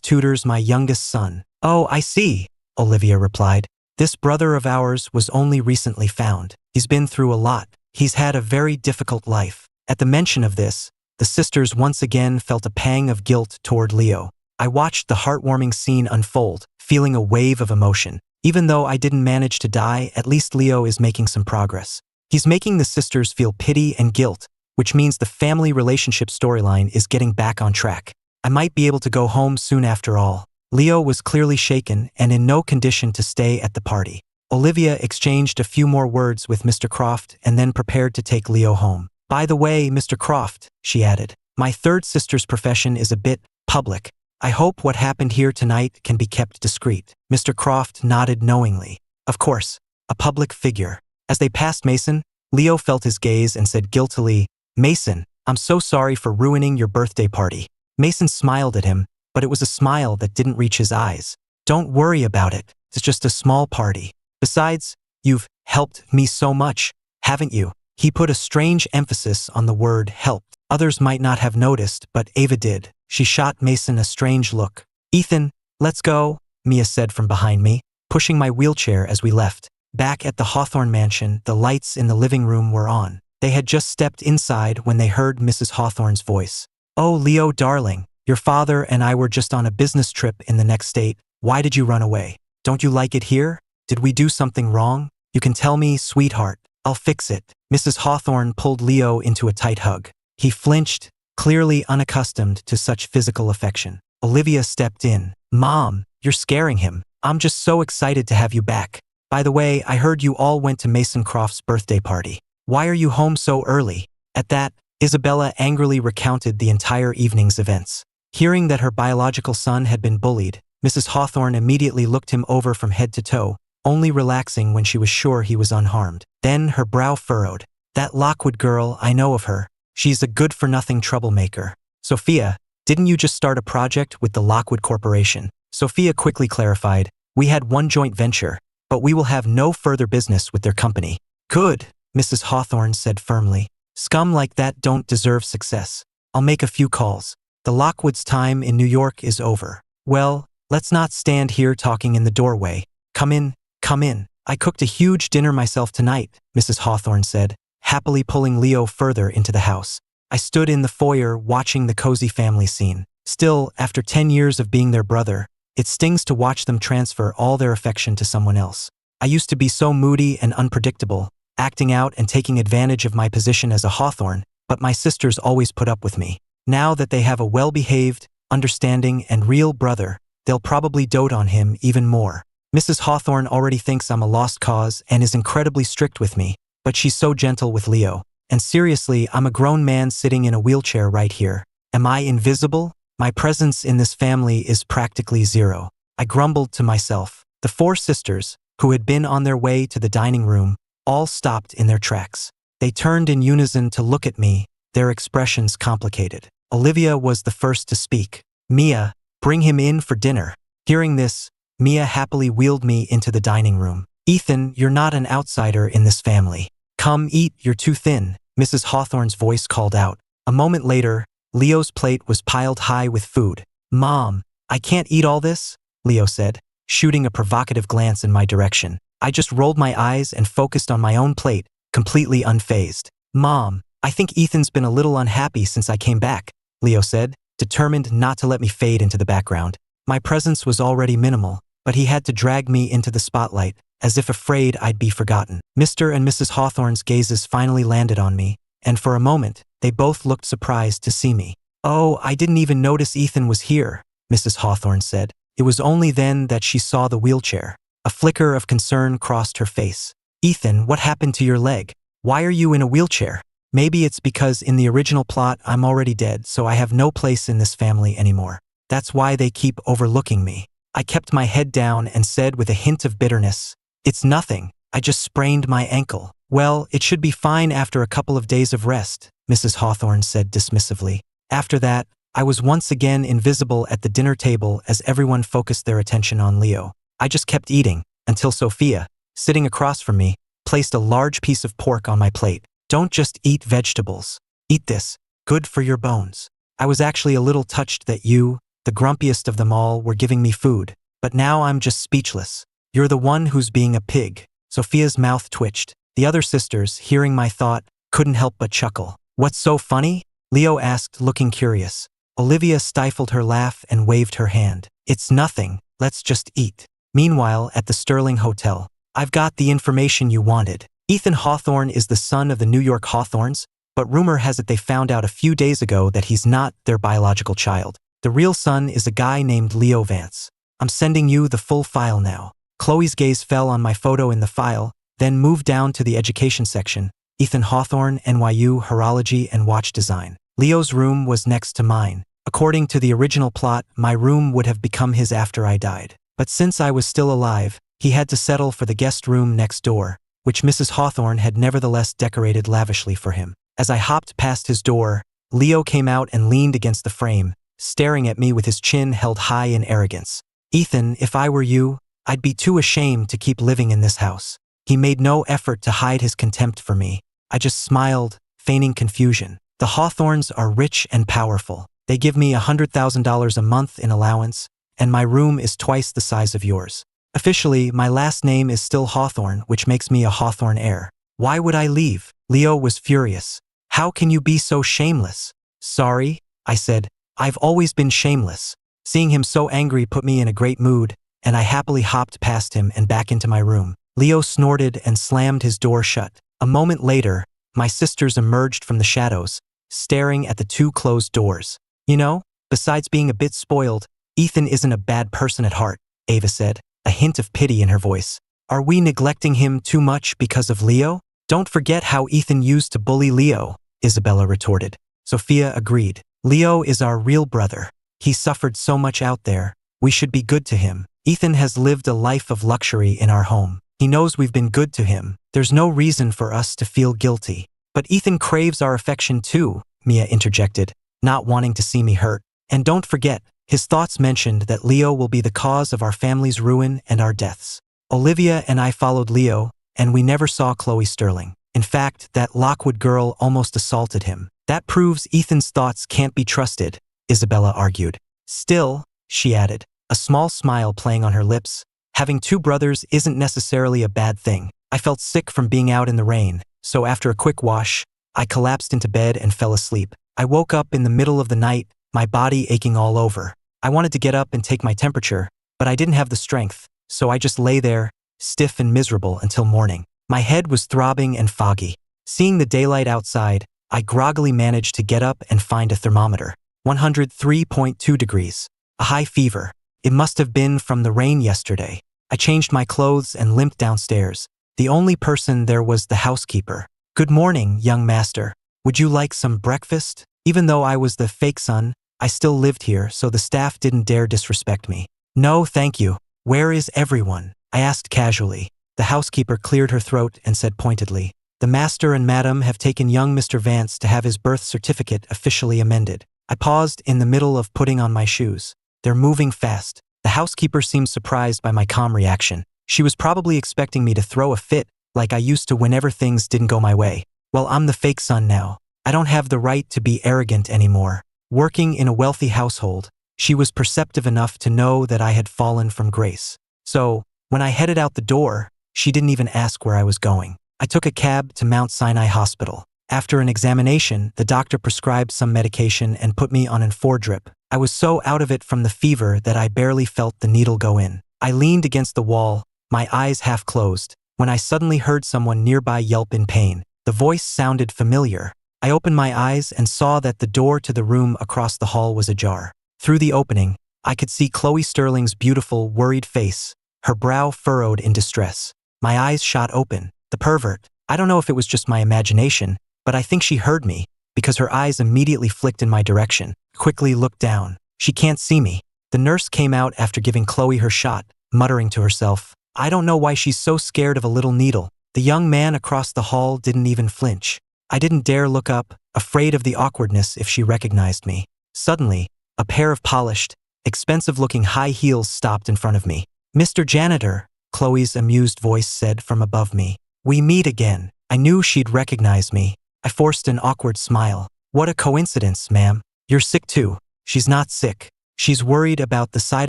tutors my youngest son. Oh, I see, Olivia replied. This brother of ours was only recently found. He's been through a lot. He's had a very difficult life. At the mention of this, the sisters once again felt a pang of guilt toward Leo. I watched the heartwarming scene unfold, feeling a wave of emotion. Even though I didn't manage to die, at least Leo is making some progress. He's making the sisters feel pity and guilt, which means the family relationship storyline is getting back on track. I might be able to go home soon after all. Leo was clearly shaken and in no condition to stay at the party. Olivia exchanged a few more words with Mr. Croft and then prepared to take Leo home. By the way, Mr. Croft, she added, my third sister's profession is a bit public. I hope what happened here tonight can be kept discreet. Mr. Croft nodded knowingly. Of course, a public figure. As they passed Mason, Leo felt his gaze and said guiltily, Mason, I'm so sorry for ruining your birthday party. Mason smiled at him, but it was a smile that didn't reach his eyes. Don't worry about it. It's just a small party. Besides, you've helped me so much, haven't you? He put a strange emphasis on the word helped. Others might not have noticed, but Ava did. She shot Mason a strange look. Ethan, let's go, Mia said from behind me, pushing my wheelchair as we left. Back at the Hawthorne mansion, the lights in the living room were on. They had just stepped inside when they heard Mrs. Hawthorne's voice. Oh, Leo, darling, your father and I were just on a business trip in the next state. Why did you run away? Don't you like it here? Did we do something wrong? You can tell me, sweetheart. I'll fix it. Mrs. Hawthorne pulled Leo into a tight hug. He flinched, clearly unaccustomed to such physical affection. Olivia stepped in. Mom, you're scaring him. I'm just so excited to have you back. By the way, I heard you all went to Mason Croft's birthday party. Why are you home so early? At that, Isabella angrily recounted the entire evening's events. Hearing that her biological son had been bullied, Mrs. Hawthorne immediately looked him over from head to toe, only relaxing when she was sure he was unharmed. Then her brow furrowed. That Lockwood girl, I know of her. She's a good-for-nothing troublemaker. Sophia, didn't you just start a project with the Lockwood Corporation? Sophia quickly clarified, we had one joint venture, but we will have no further business with their company. Good, Mrs. Hawthorne said firmly. Scum like that don't deserve success. I'll make a few calls. The Lockwood's time in New York is over. Well, let's not stand here talking in the doorway. Come in, come in. I cooked a huge dinner myself tonight, Mrs. Hawthorne said, happily pulling Leo further into the house. I stood in the foyer watching the cozy family scene. Still, after 10 years of being their brother, it stings to watch them transfer all their affection to someone else. I used to be so moody and unpredictable, acting out and taking advantage of my position as a Hawthorne, but my sisters always put up with me. Now that they have a well-behaved, understanding, and real brother, they'll probably dote on him even more. Mrs. Hawthorne already thinks I'm a lost cause and is incredibly strict with me, but she's so gentle with Leo. And seriously, I'm a grown man sitting in a wheelchair right here. Am I invisible? My presence in this family is practically zero. I grumbled to myself. The four sisters, who had been on their way to the dining room, all stopped in their tracks. They turned in unison to look at me, their expressions complicated. Olivia was the first to speak. Mia, bring him in for dinner. Hearing this, Mia happily wheeled me into the dining room. Ethan, you're not an outsider in this family. Come eat, you're too thin, Mrs. Hawthorne's voice called out. A moment later, Leo's plate was piled high with food. Mom, I can't eat all this, Leo said, shooting a provocative glance in my direction. I just rolled my eyes and focused on my own plate, completely unfazed. Mom, I think Ethan's been a little unhappy since I came back, Leo said, determined not to let me fade into the background. My presence was already minimal, but he had to drag me into the spotlight, as if afraid I'd be forgotten. Mr. and Mrs. Hawthorne's gazes finally landed on me, and for a moment, they both looked surprised to see me. Oh, I didn't even notice Ethan was here, Mrs. Hawthorne said. It was only then that she saw the wheelchair. A flicker of concern crossed her face. Ethan, what happened to your leg? Why are you in a wheelchair? Maybe it's because in the original plot I'm already dead, so I have no place in this family anymore. That's why they keep overlooking me. I kept my head down and said with a hint of bitterness, it's nothing, I just sprained my ankle. Well, it should be fine after a couple of days of rest, Mrs. Hawthorne said dismissively. After that, I was once again invisible at the dinner table as everyone focused their attention on Leo. I just kept eating, until Sophia, sitting across from me, placed a large piece of pork on my plate. Don't just eat vegetables. Eat this. Good for your bones. I was actually a little touched that you, the grumpiest of them all, were giving me food. But now I'm just speechless. You're the one who's being a pig. Sophia's mouth twitched. The other sisters, hearing my thought, couldn't help but chuckle. What's so funny? Leo asked, looking curious. Olivia stifled her laugh and waved her hand. It's nothing. Let's just eat. Meanwhile, at the Sterling Hotel, I've got the information you wanted. Ethan Hawthorne is the son of the New York Hawthornes, but rumor has it they found out a few days ago that he's not their biological child. The real son is a guy named Leo Vance. I'm sending you the full file now. Chloe's gaze fell on my photo in the file, then moved down to the education section. Ethan Hawthorne, NYU, Horology and Watch Design. Leo's room was next to mine. According to the original plot, my room would have become his after I died. But since I was still alive, he had to settle for the guest room next door, which Mrs. Hawthorne had nevertheless decorated lavishly for him. As I hopped past his door, Leo came out and leaned against the frame, staring at me with his chin held high in arrogance. Ethan, if I were you, I'd be too ashamed to keep living in this house. He made no effort to hide his contempt for me. I just smiled, feigning confusion. The Hawthornes are rich and powerful. They give me $100,000 a month in allowance, and my room is twice the size of yours. Officially, my last name is still Hawthorne, which makes me a Hawthorne heir. Why would I leave? Leo was furious. How can you be so shameless? Sorry, I said. I've always been shameless. Seeing him so angry put me in a great mood, and I happily hopped past him and back into my room. Leo snorted and slammed his door shut. A moment later, my sisters emerged from the shadows, staring at the two closed doors. You know, besides being a bit spoiled, Ethan isn't a bad person at heart, Ava said, a hint of pity in her voice. Are we neglecting him too much because of Leo? Don't forget how Ethan used to bully Leo, Isabella retorted. Sophia agreed. Leo is our real brother. He suffered so much out there. We should be good to him. Ethan has lived a life of luxury in our home. He knows we've been good to him. There's no reason for us to feel guilty. But Ethan craves our affection too, Mia interjected, not wanting to see me hurt. And don't forget, his thoughts mentioned that Leo will be the cause of our family's ruin and our deaths. Olivia and I followed Leo, and we never saw Chloe Sterling. In fact, that Lockwood girl almost assaulted him. That proves Ethan's thoughts can't be trusted, Isabella argued. Still, she added, a small smile playing on her lips, having two brothers isn't necessarily a bad thing. I felt sick from being out in the rain, so after a quick wash, I collapsed into bed and fell asleep. I woke up in the middle of the night, my body aching all over. I wanted to get up and take my temperature, but I didn't have the strength, so I just lay there, stiff and miserable until morning. My head was throbbing and foggy. Seeing the daylight outside, I groggily managed to get up and find a thermometer. 103.2 degrees. A high fever. It must have been from the rain yesterday. I changed my clothes and limped downstairs. The only person there was the housekeeper. Good morning, young master. Would you like some breakfast? Even though I was the fake son, I still lived here, so the staff didn't dare disrespect me. No, thank you. Where is everyone? I asked casually. The housekeeper cleared her throat and said pointedly, the master and madam have taken young Mr. Vance to have his birth certificate officially amended. I paused in the middle of putting on my shoes. They're moving fast. The housekeeper seemed surprised by my calm reaction. She was probably expecting me to throw a fit like I used to whenever things didn't go my way. Well, I'm the fake son now. I don't have the right to be arrogant anymore. Working in a wealthy household, she was perceptive enough to know that I had fallen from grace. So, when I headed out the door, she didn't even ask where I was going. I took a cab to Mount Sinai Hospital. After an examination, the doctor prescribed some medication and put me on an 4-drip. I was so out of it from the fever that I barely felt the needle go in. I leaned against the wall, my eyes half closed, when I suddenly heard someone nearby yelp in pain. The voice sounded familiar. I opened my eyes and saw that the door to the room across the hall was ajar. Through the opening, I could see Chloe Sterling's beautiful, worried face, her brow furrowed in distress. My eyes shot open. The pervert. I don't know if it was just my imagination, but I think she heard me, because her eyes immediately flicked in my direction. Quickly looked down. She can't see me. The nurse came out after giving Chloe her shot, muttering to herself, I don't know why she's so scared of a little needle. The young man across the hall didn't even flinch. I didn't dare look up, afraid of the awkwardness if she recognized me. Suddenly, a pair of polished, expensive-looking high heels stopped in front of me. Mr. Janitor, Chloe's amused voice said from above me. We meet again. I knew she'd recognize me. I forced an awkward smile. What a coincidence, ma'am. You're sick too. She's not sick. She's worried about the side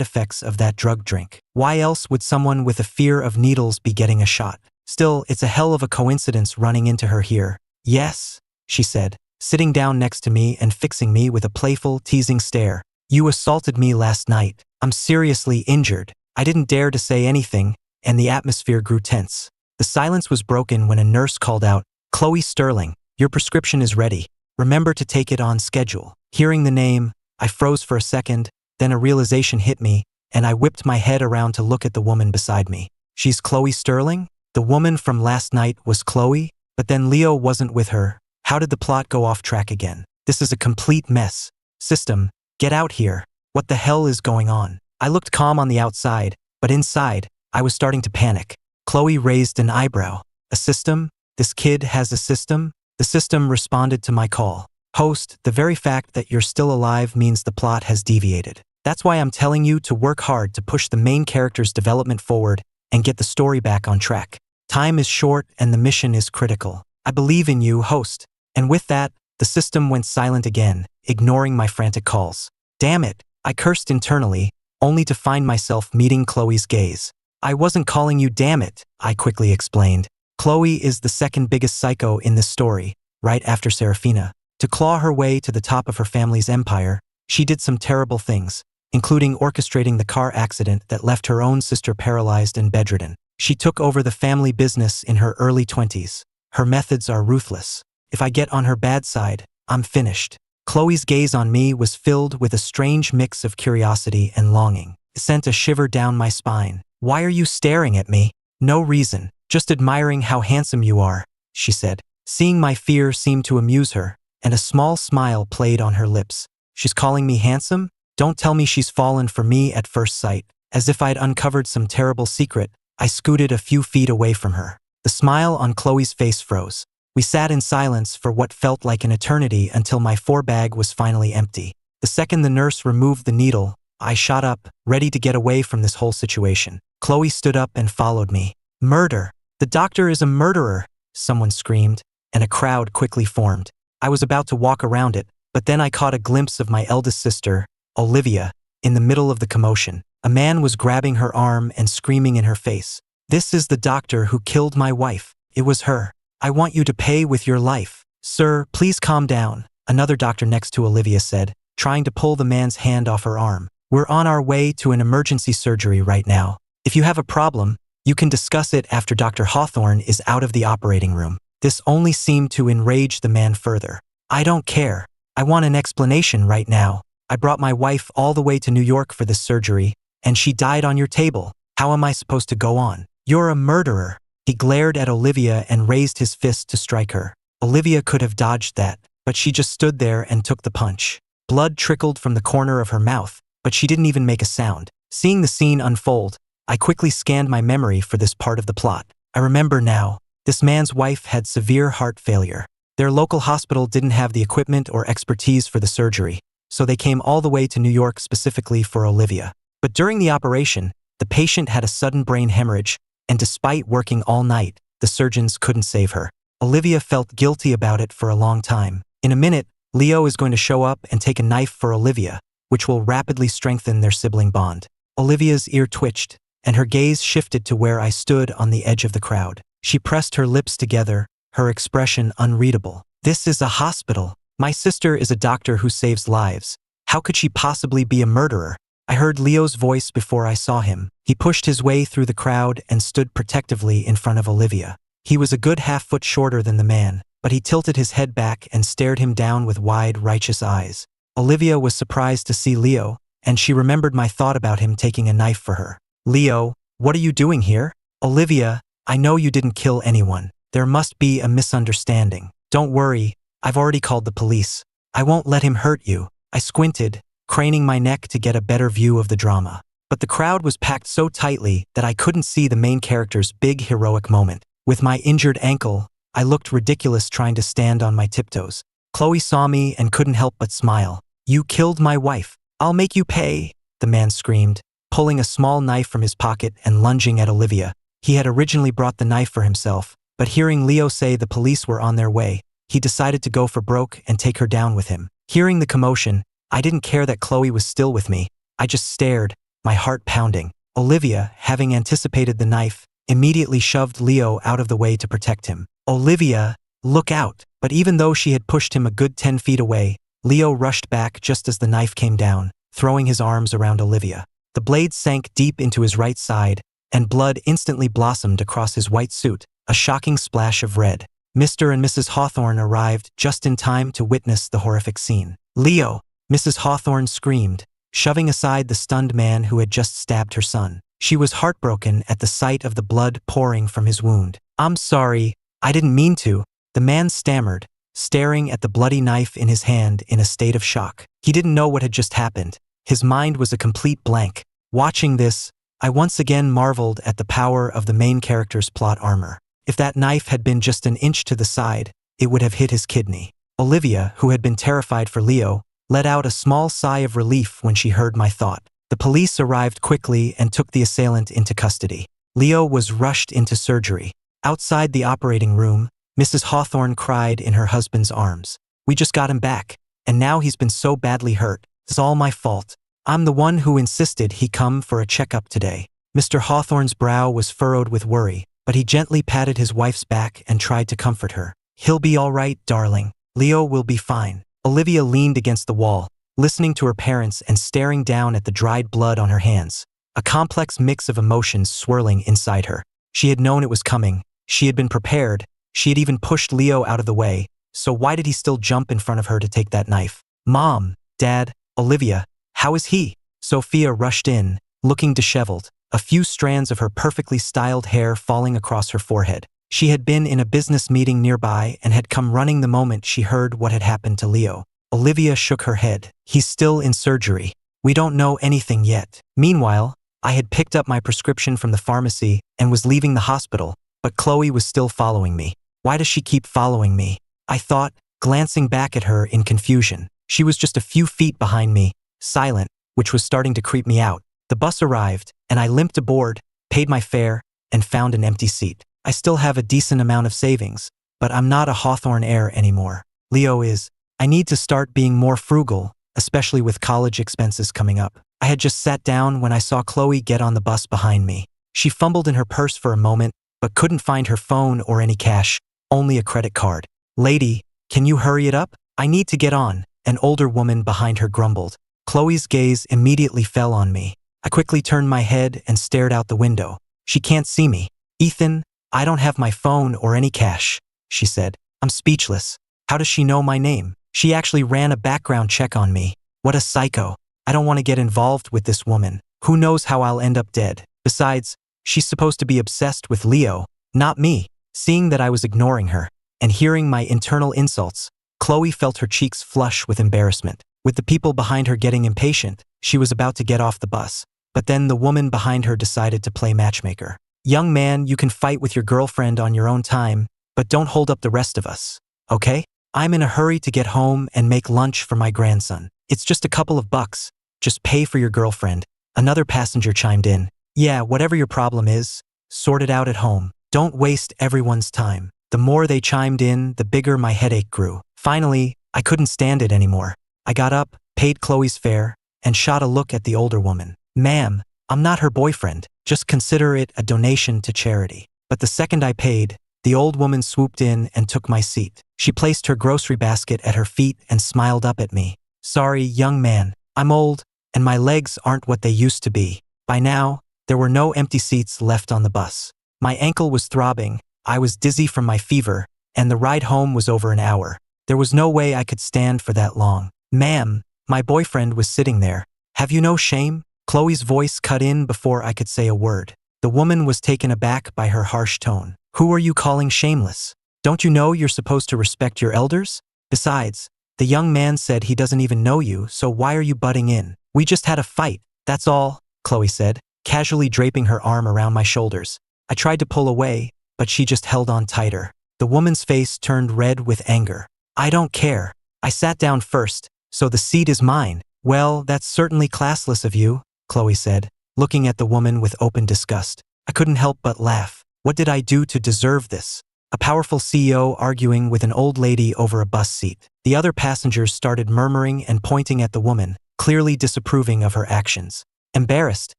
effects of that drug drink. Why else would someone with a fear of needles be getting a shot? Still, it's a hell of a coincidence running into her here. Yes, she said, sitting down next to me and fixing me with a playful, teasing stare. You assaulted me last night. I'm seriously injured. I didn't dare to say anything, and the atmosphere grew tense. The silence was broken when a nurse called out, Chloe Sterling, your prescription is ready. Remember to take it on schedule. Hearing the name, I froze for a second, then a realization hit me, and I whipped my head around to look at the woman beside me. She's Chloe Sterling? The woman from last night was Chloe? But then Leo wasn't with her. How did the plot go off track again? This is a complete mess. System, get out here. What the hell is going on? I looked calm on the outside, but inside, I was starting to panic. Chloe raised an eyebrow. A system? This kid has a system? The system responded to my call. Host, the very fact that you're still alive means the plot has deviated. That's why I'm telling you to work hard to push the main character's development forward and get the story back on track. Time is short and the mission is critical. I believe in you, host. And with that, the system went silent again, ignoring my frantic calls. Damn it, I cursed internally, only to find myself meeting Chloe's gaze. I wasn't calling you damn it, I quickly explained. Chloe is the second biggest psycho in this story, right after Serafina. To claw her way to the top of her family's empire, she did some terrible things, including orchestrating the car accident that left her own sister paralyzed and bedridden. She took over the family business in her early 20s. Her methods are ruthless. If I get on her bad side, I'm finished. Chloe's gaze on me was filled with a strange mix of curiosity and longing. It sent a shiver down my spine. Why are you staring at me? No reason. Just admiring how handsome you are, she said. Seeing my fear seemed to amuse her, and a small smile played on her lips. She's calling me handsome? Don't tell me she's fallen for me at first sight. As if I'd uncovered some terrible secret, I scooted a few feet away from her. The smile on Chloe's face froze. We sat in silence for what felt like an eternity until my bag was finally empty. The second the nurse removed the needle, I shot up, ready to get away from this whole situation. Chloe stood up and followed me. Murder! The doctor is a murderer! Someone screamed, and a crowd quickly formed. I was about to walk around it, but then I caught a glimpse of my eldest sister, Olivia, in the middle of the commotion. A man was grabbing her arm and screaming in her face. This is the doctor who killed my wife. It was her. I want you to pay with your life. Sir, please calm down, another doctor next to Olivia said, trying to pull the man's hand off her arm. We're on our way to an emergency surgery right now. If you have a problem, you can discuss it after Dr. Hawthorne is out of the operating room. This only seemed to enrage the man further. I don't care. I want an explanation right now. I brought my wife all the way to New York for this surgery, and she died on your table. How am I supposed to go on? You're a murderer. He glared at Olivia and raised his fist to strike her. Olivia could have dodged that, but she just stood there and took the punch. Blood trickled from the corner of her mouth, but she didn't even make a sound. Seeing the scene unfold, I quickly scanned my memory for this part of the plot. I remember now. This man's wife had severe heart failure. Their local hospital didn't have the equipment or expertise for the surgery, so they came all the way to New York specifically for Olivia. But during the operation, the patient had a sudden brain hemorrhage, and despite working all night, the surgeons couldn't save her. Olivia felt guilty about it for a long time. In a minute, Leo is going to show up and take a knife for Olivia, which will rapidly strengthen their sibling bond. Olivia's ear twitched, and her gaze shifted to where I stood on the edge of the crowd. She pressed her lips together, her expression unreadable. This is a hospital. My sister is a doctor who saves lives. How could she possibly be a murderer? I heard Leo's voice before I saw him. He pushed his way through the crowd and stood protectively in front of Olivia. He was a good half-foot shorter than the man, but he tilted his head back and stared him down with wide, righteous eyes. Olivia was surprised to see Leo, and she remembered my thought about him taking a knife for her. Leo, what are you doing here? Olivia, I know you didn't kill anyone. There must be a misunderstanding. Don't worry, I've already called the police. I won't let him hurt you. I squinted, craning my neck to get a better view of the drama. But the crowd was packed so tightly that I couldn't see the main character's big heroic moment. With my injured ankle, I looked ridiculous trying to stand on my tiptoes. Chloe saw me and couldn't help but smile. You killed my wife. I'll make you pay, the man screamed, pulling a small knife from his pocket and lunging at Olivia. He had originally brought the knife for himself, but hearing Leo say the police were on their way, he decided to go for broke and take her down with him. Hearing the commotion, I didn't care that Chloe was still with me. I just stared, my heart pounding. Olivia, having anticipated the knife, immediately shoved Leo out of the way to protect him. Olivia, look out! But even though she had pushed him a good 10 feet away, Leo rushed back just as the knife came down, throwing his arms around Olivia. The blade sank deep into his right side, and blood instantly blossomed across his white suit, a shocking splash of red. Mr. and Mrs. Hawthorne arrived just in time to witness the horrific scene. Leo! Mrs. Hawthorne screamed, shoving aside the stunned man who had just stabbed her son. She was heartbroken at the sight of the blood pouring from his wound. I'm sorry, I didn't mean to, the man stammered, staring at the bloody knife in his hand in a state of shock. He didn't know what had just happened. His mind was a complete blank. Watching this, I once again marveled at the power of the main character's plot armor. If that knife had been just an inch to the side, it would have hit his kidney. Olivia, who had been terrified for Leo, let out a small sigh of relief when she heard my thought. The police arrived quickly and took the assailant into custody. Leo was rushed into surgery. Outside the operating room, Mrs. Hawthorne cried in her husband's arms. We just got him back, and now he's been so badly hurt. It's all my fault. I'm the one who insisted he come for a checkup today. Mr. Hawthorne's brow was furrowed with worry, but he gently patted his wife's back and tried to comfort her. He'll be all right, darling. Leo will be fine. Olivia leaned against the wall, listening to her parents and staring down at the dried blood on her hands, a complex mix of emotions swirling inside her. She had known it was coming. She had been prepared. She had even pushed Leo out of the way, so why did he still jump in front of her to take that knife? Mom, Dad, Olivia, how is he? Sophia rushed in, looking disheveled, a few strands of her perfectly styled hair falling across her forehead. She had been in a business meeting nearby and had come running the moment she heard what had happened to Leo. Olivia shook her head. He's still in surgery. We don't know anything yet. Meanwhile, I had picked up my prescription from the pharmacy and was leaving the hospital, but Chloe was still following me. Why does she keep following me? I thought, glancing back at her in confusion. She was just a few feet behind me, silent, which was starting to creep me out. The bus arrived, and I limped aboard, paid my fare, and found an empty seat. I still have a decent amount of savings, but I'm not a Hawthorne heir anymore. Leo is. I need to start being more frugal, especially with college expenses coming up. I had just sat down when I saw Chloe get on the bus behind me. She fumbled in her purse for a moment, but couldn't find her phone or any cash, only a credit card. Lady, can you hurry it up? I need to get on, an older woman behind her grumbled. Chloe's gaze immediately fell on me. I quickly turned my head and stared out the window. She can't see me. Ethan, I don't have my phone or any cash, she said. I'm speechless. How does she know my name? She actually ran a background check on me. What a psycho. I don't want to get involved with this woman. Who knows how I'll end up dead. Besides, she's supposed to be obsessed with Leo, not me. Seeing that I was ignoring her, and hearing my internal insults, Chloe felt her cheeks flush with embarrassment. With the people behind her getting impatient, she was about to get off the bus. But then the woman behind her decided to play matchmaker. Young man, you can fight with your girlfriend on your own time, but don't hold up the rest of us, okay? I'm in a hurry to get home and make lunch for my grandson. It's just a couple of bucks. Just pay for your girlfriend. Another passenger chimed in. Yeah, whatever your problem is, sort it out at home. Don't waste everyone's time. The more they chimed in, the bigger my headache grew. Finally, I couldn't stand it anymore. I got up, paid Chloe's fare, and shot a look at the older woman. Ma'am, I'm not her boyfriend. Just consider it a donation to charity. But the second I paid, the old woman swooped in and took my seat. She placed her grocery basket at her feet and smiled up at me. Sorry, young man. I'm old, and my legs aren't what they used to be. By now, there were no empty seats left on the bus. My ankle was throbbing, I was dizzy from my fever, and the ride home was over an hour. There was no way I could stand for that long. Ma'am, my boyfriend was sitting there. Have you no shame? Chloe's voice cut in before I could say a word. The woman was taken aback by her harsh tone. Who are you calling shameless? Don't you know you're supposed to respect your elders? Besides, the young man said he doesn't even know you, so why are you butting in? We just had a fight, that's all, Chloe said, casually draping her arm around my shoulders. I tried to pull away, but she just held on tighter. The woman's face turned red with anger. I don't care. I sat down first, so the seat is mine. Well, that's certainly classless of you, Chloe said, looking at the woman with open disgust. I couldn't help but laugh. What did I do to deserve this? a powerful CEO arguing with an old lady over a bus seat. The other passengers started murmuring and pointing at the woman, clearly disapproving of her actions. Embarrassed,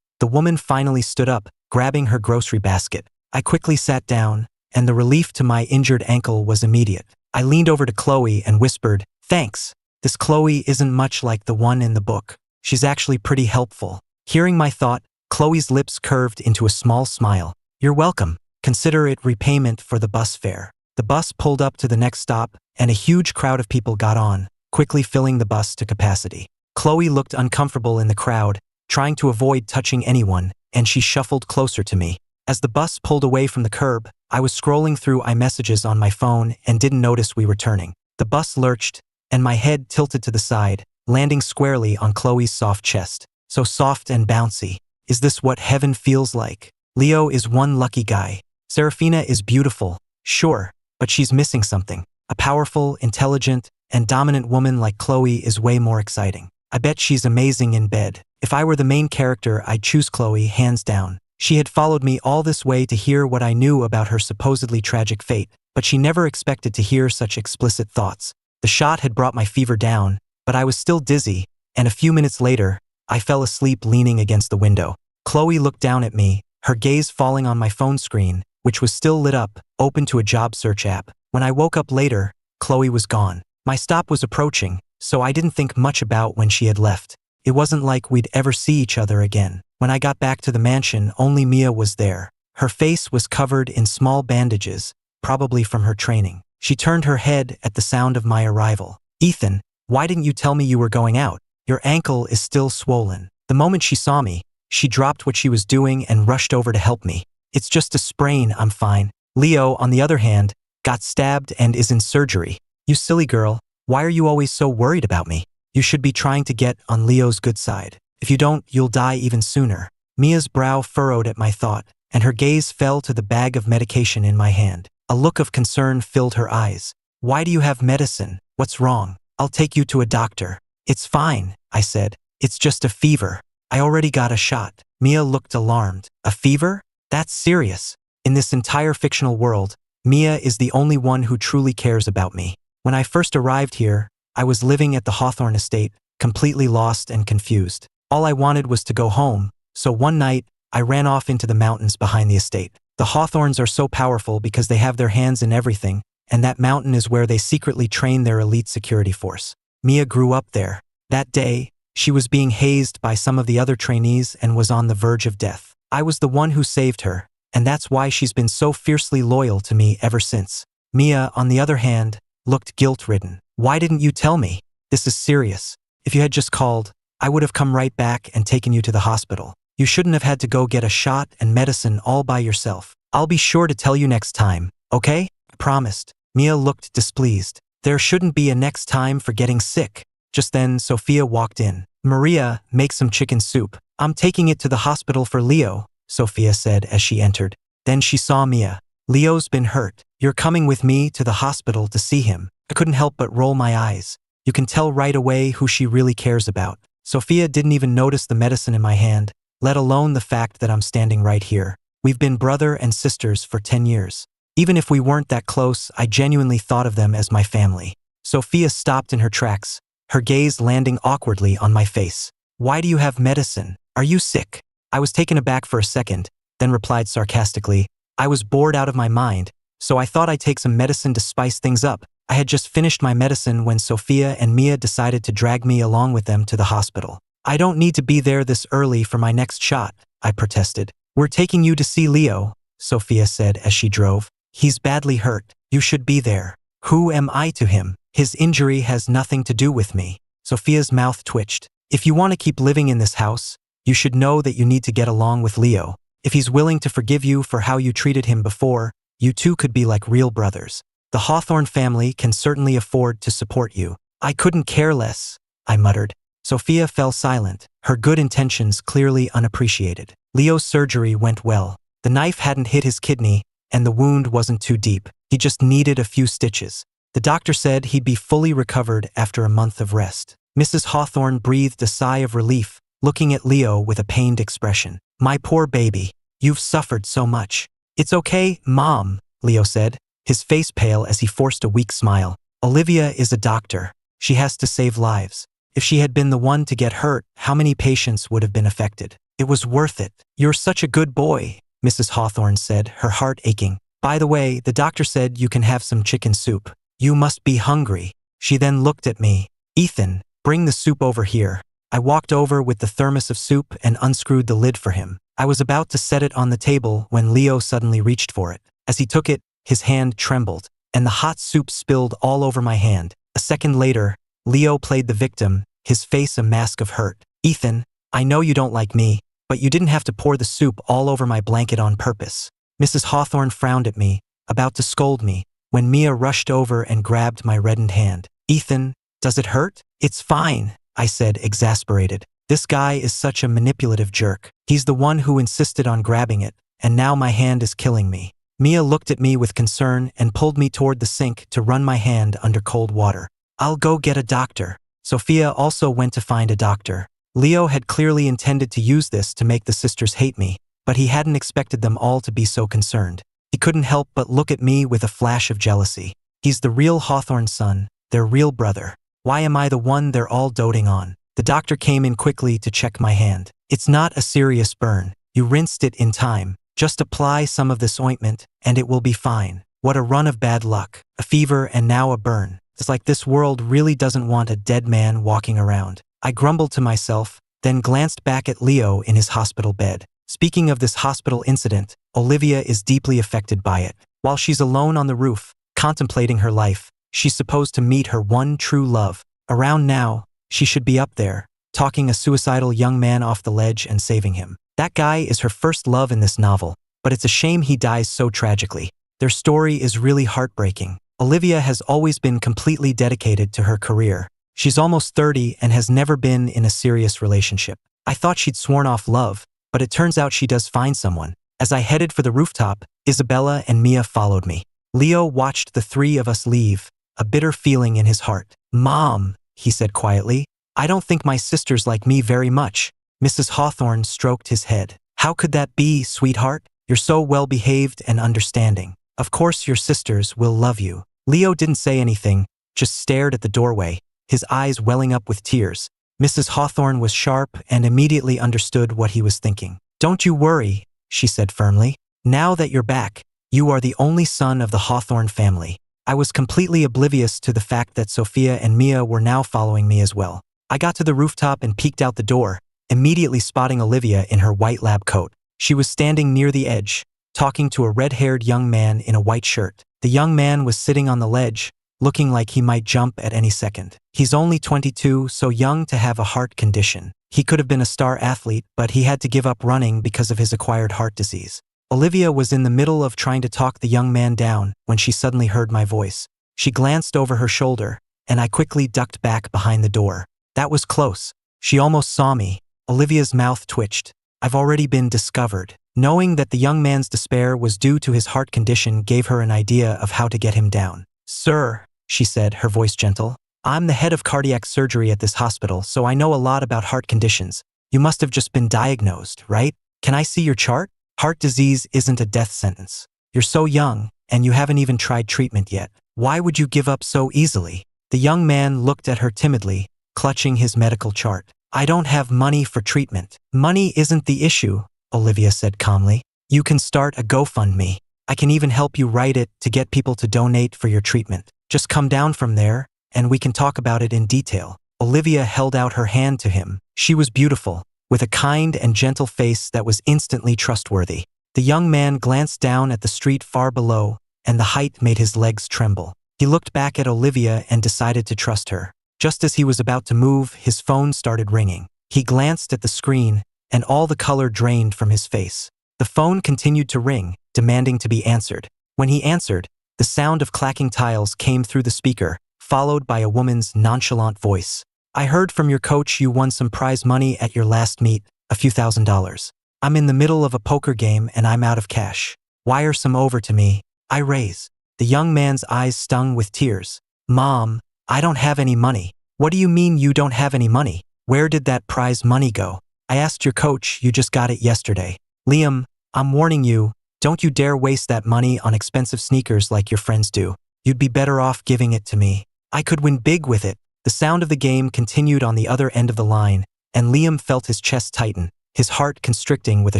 the woman finally stood up, grabbing her grocery basket. I quickly sat down, and the relief to my injured ankle was immediate. I leaned over to Chloe and whispered, "Thanks. This Chloe isn't much like the one in the book. She's actually pretty helpful." Hearing my thought, Chloe's lips curved into a small smile. "You're welcome. Consider it repayment for the bus fare." The bus pulled up to the next stop, and a huge crowd of people got on, quickly filling the bus to capacity. Chloe looked uncomfortable in the crowd, trying to avoid touching anyone, and she shuffled closer to me. As the bus pulled away from the curb, I was scrolling through iMessages on my phone and didn't notice we were turning. The bus lurched, and my head tilted to the side, landing squarely on Chloe's soft chest. So soft and bouncy. Is this what heaven feels like? Leo is one lucky guy. Serafina is beautiful, sure, but she's missing something. A powerful, intelligent, and dominant woman like Chloe is way more exciting. I bet she's amazing in bed. If I were the main character, I'd choose Chloe, hands down. She had followed me all this way to hear what I knew about her supposedly tragic fate, but she never expected to hear such explicit thoughts. The shot had brought my fever down, but I was still dizzy, and a few minutes later, I fell asleep leaning against the window. Chloe looked down at me, her gaze falling on my phone screen, which was still lit up, open to a job search app. When I woke up later, Chloe was gone. My stop was approaching, so I didn't think much about when she had left. It wasn't like we'd ever see each other again. When I got back to the mansion, only Mia was there. Her face was covered in small bandages, probably from her training. She turned her head at the sound of my arrival. "Ethan, why didn't you tell me you were going out? Your ankle is still swollen." The moment she saw me, she dropped what she was doing and rushed over to help me. "It's just a sprain, I'm fine." Leo, on the other hand, got stabbed and is in surgery. "You silly girl, why are you always so worried about me? You should be trying to get on Leo's good side. If you don't, you'll die even sooner." Mia's brow furrowed at my thought, and her gaze fell to the bag of medication in my hand. A look of concern filled her eyes. "Why do you have medicine? What's wrong? I'll take you to a doctor." "It's fine," I said. "It's just a fever. I already got a shot." Mia looked alarmed. "A fever? That's serious." In this entire fictional world, Mia is the only one who truly cares about me. When I first arrived here, I was living at the Hawthorne estate, completely lost and confused. All I wanted was to go home, so one night, I ran off into the mountains behind the estate. The Hawthorns are so powerful because they have their hands in everything, and that mountain is where they secretly train their elite security force. Mia grew up there. That day, she was being hazed by some of the other trainees and was on the verge of death. I was the one who saved her, and that's why she's been so fiercely loyal to me ever since. Mia, on the other hand, looked guilt-ridden. "Why didn't you tell me? This is serious. If you had just called, I would have come right back and taken you to the hospital. You shouldn't have had to go get a shot and medicine all by yourself. I'll be sure to tell you next time, okay?" I promised. Mia looked displeased. "There shouldn't be a next time for getting sick." Just then, Sophia walked in. "Maria, make some chicken soup. I'm taking it to the hospital for Leo," Sophia said as she entered. Then she saw Mia. "Leo's been hurt. You're coming with me to the hospital to see him." I couldn't help but roll my eyes. You can tell right away who she really cares about. Sophia didn't even notice the medicine in my hand, let alone the fact that I'm standing right here. We've been brother and sisters for 10 years. Even if we weren't that close, I genuinely thought of them as my family. Sophia stopped in her tracks, her gaze landing awkwardly on my face. "Why do you have medicine? Are you sick?" I was taken aback for a second, then replied sarcastically, "I was bored out of my mind, so I thought I'd take some medicine to spice things up." I had just finished my medicine when Sophia and Mia decided to drag me along with them to the hospital. "I don't need to be there this early for my next shot," I protested. "We're taking you to see Leo," Sophia said as she drove. "He's badly hurt. You should be there." "Who am I to him? His injury has nothing to do with me." Sophia's mouth twitched. "If you want to keep living in this house, you should know that you need to get along with Leo. If he's willing to forgive you for how you treated him before, you two could be like real brothers. The Hawthorne family can certainly afford to support you." "I couldn't care less," I muttered. Sophia fell silent, her good intentions clearly unappreciated. Leo's surgery went well. The knife hadn't hit his kidney, and the wound wasn't too deep. He just needed a few stitches. The doctor said he'd be fully recovered after a month of rest. Mrs. Hawthorne breathed a sigh of relief, looking at Leo with a pained expression. "My poor baby, you've suffered so much." "It's okay, Mom," Leo said. his face pale as he forced a weak smile. Olivia is a doctor. She has to save lives. If she had been the one to get hurt, how many patients would have been affected? It was worth it. You're such a good boy, Mrs. Hawthorne said, her heart aching. By the way, the doctor said you can have some chicken soup. You must be hungry. She then looked at me. Ethan, bring the soup over here. I walked over with the thermos of soup and unscrewed the lid for him. I was about to set it on the table when Leo suddenly reached for it. As he took it, his hand trembled, and the hot soup spilled all over my hand. A second later, Leo played the victim, his face a mask of hurt. Ethan, I know you don't like me, but you didn't have to pour the soup all over my blanket on purpose. Mrs. Hawthorne frowned at me, about to scold me, when Mia rushed over and grabbed my reddened hand. Ethan, does it hurt? It's fine, I said, exasperated. This guy is such a manipulative jerk. He's the one who insisted on grabbing it, and now my hand is killing me. Mia looked at me with concern and pulled me toward the sink to run my hand under cold water. I'll go get a doctor. Sophia also went to find a doctor. Leo had clearly intended to use this to make the sisters hate me, but he hadn't expected them all to be so concerned. He couldn't help but look at me with a flash of jealousy. He's the real Hawthorne son, their real brother. Why am I the one they're all doting on? The doctor came in quickly to check my hand. It's not a serious burn. You rinsed it in time. Just apply some of this ointment, and it will be fine. What a run of bad luck. A fever and now a burn. It's like this world really doesn't want a dead man walking around. I grumbled to myself, then glanced back at Leo in his hospital bed. Speaking of this hospital incident, Olivia is deeply affected by it. While she's alone on the roof, contemplating her life, she's supposed to meet her one true love. Around now, she should be up there, talking a suicidal young man off the ledge and saving him. That guy is her first love in this novel, but it's a shame he dies so tragically. Their story is really heartbreaking. Olivia has always been completely dedicated to her career. She's almost 30 and has never been in a serious relationship. I thought she'd sworn off love, but it turns out she does find someone. As I headed for the rooftop, Isabella and Mia followed me. Leo watched the three of us leave, a bitter feeling in his heart. Mom, he said quietly, I don't think my sisters like me very much. Mrs. Hawthorne stroked his head. How could that be, sweetheart? You're so well-behaved and understanding. Of course your sisters will love you. Leo didn't say anything, just stared at the doorway, his eyes welling up with tears. Mrs. Hawthorne was sharp and immediately understood what he was thinking. Don't you worry, she said firmly. Now that you're back, you are the only son of the Hawthorne family. I was completely oblivious to the fact that Sophia and Mia were now following me as well. I got to the rooftop and peeked out the door, immediately spotting Olivia in her white lab coat. She was standing near the edge, talking to a red-haired young man in a white shirt. The young man was sitting on the ledge, looking like he might jump at any second. He's only 22, so young to have a heart condition. He could have been a star athlete, but he had to give up running because of his acquired heart disease. Olivia was in the middle of trying to talk the young man down when she suddenly heard my voice. She glanced over her shoulder, and I quickly ducked back behind the door. That was close. She almost saw me. Olivia's mouth twitched. I've already been discovered. Knowing that the young man's despair was due to his heart condition gave her an idea of how to get him down. Sir, she said, her voice gentle, I'm the head of cardiac surgery at this hospital, so I know a lot about heart conditions. You must have just been diagnosed, right? Can I see your chart? Heart disease isn't a death sentence. You're so young, and you haven't even tried treatment yet. Why would you give up so easily? The young man looked at her timidly, clutching his medical chart. I don't have money for treatment. Money isn't the issue, Olivia said calmly. You can start a GoFundMe. I can even help you write it to get people to donate for your treatment. Just come down from there, and we can talk about it in detail. Olivia held out her hand to him. She was beautiful, with a kind and gentle face that was instantly trustworthy. The young man glanced down at the street far below, and the height made his legs tremble. He looked back at Olivia and decided to trust her. Just as he was about to move, his phone started ringing. He glanced at the screen, and all the color drained from his face. The phone continued to ring, demanding to be answered. When he answered, the sound of clacking tiles came through the speaker, followed by a woman's nonchalant voice. I heard from your coach you won some prize money at your last meet, a few $1,000s. I'm in the middle of a poker game and I'm out of cash. Wire some over to me. I raise. The young man's eyes stung with tears. Mom, I don't have any money. What do you mean you don't have any money? Where did that prize money go? I asked your coach, you just got it yesterday. Liam, I'm warning you, Don't you dare waste that money on expensive sneakers like your friends do. You'd be better off giving it to me. I could win big with it." The sound of the game continued on the other end of the line, and Liam felt his chest tighten, his heart constricting with a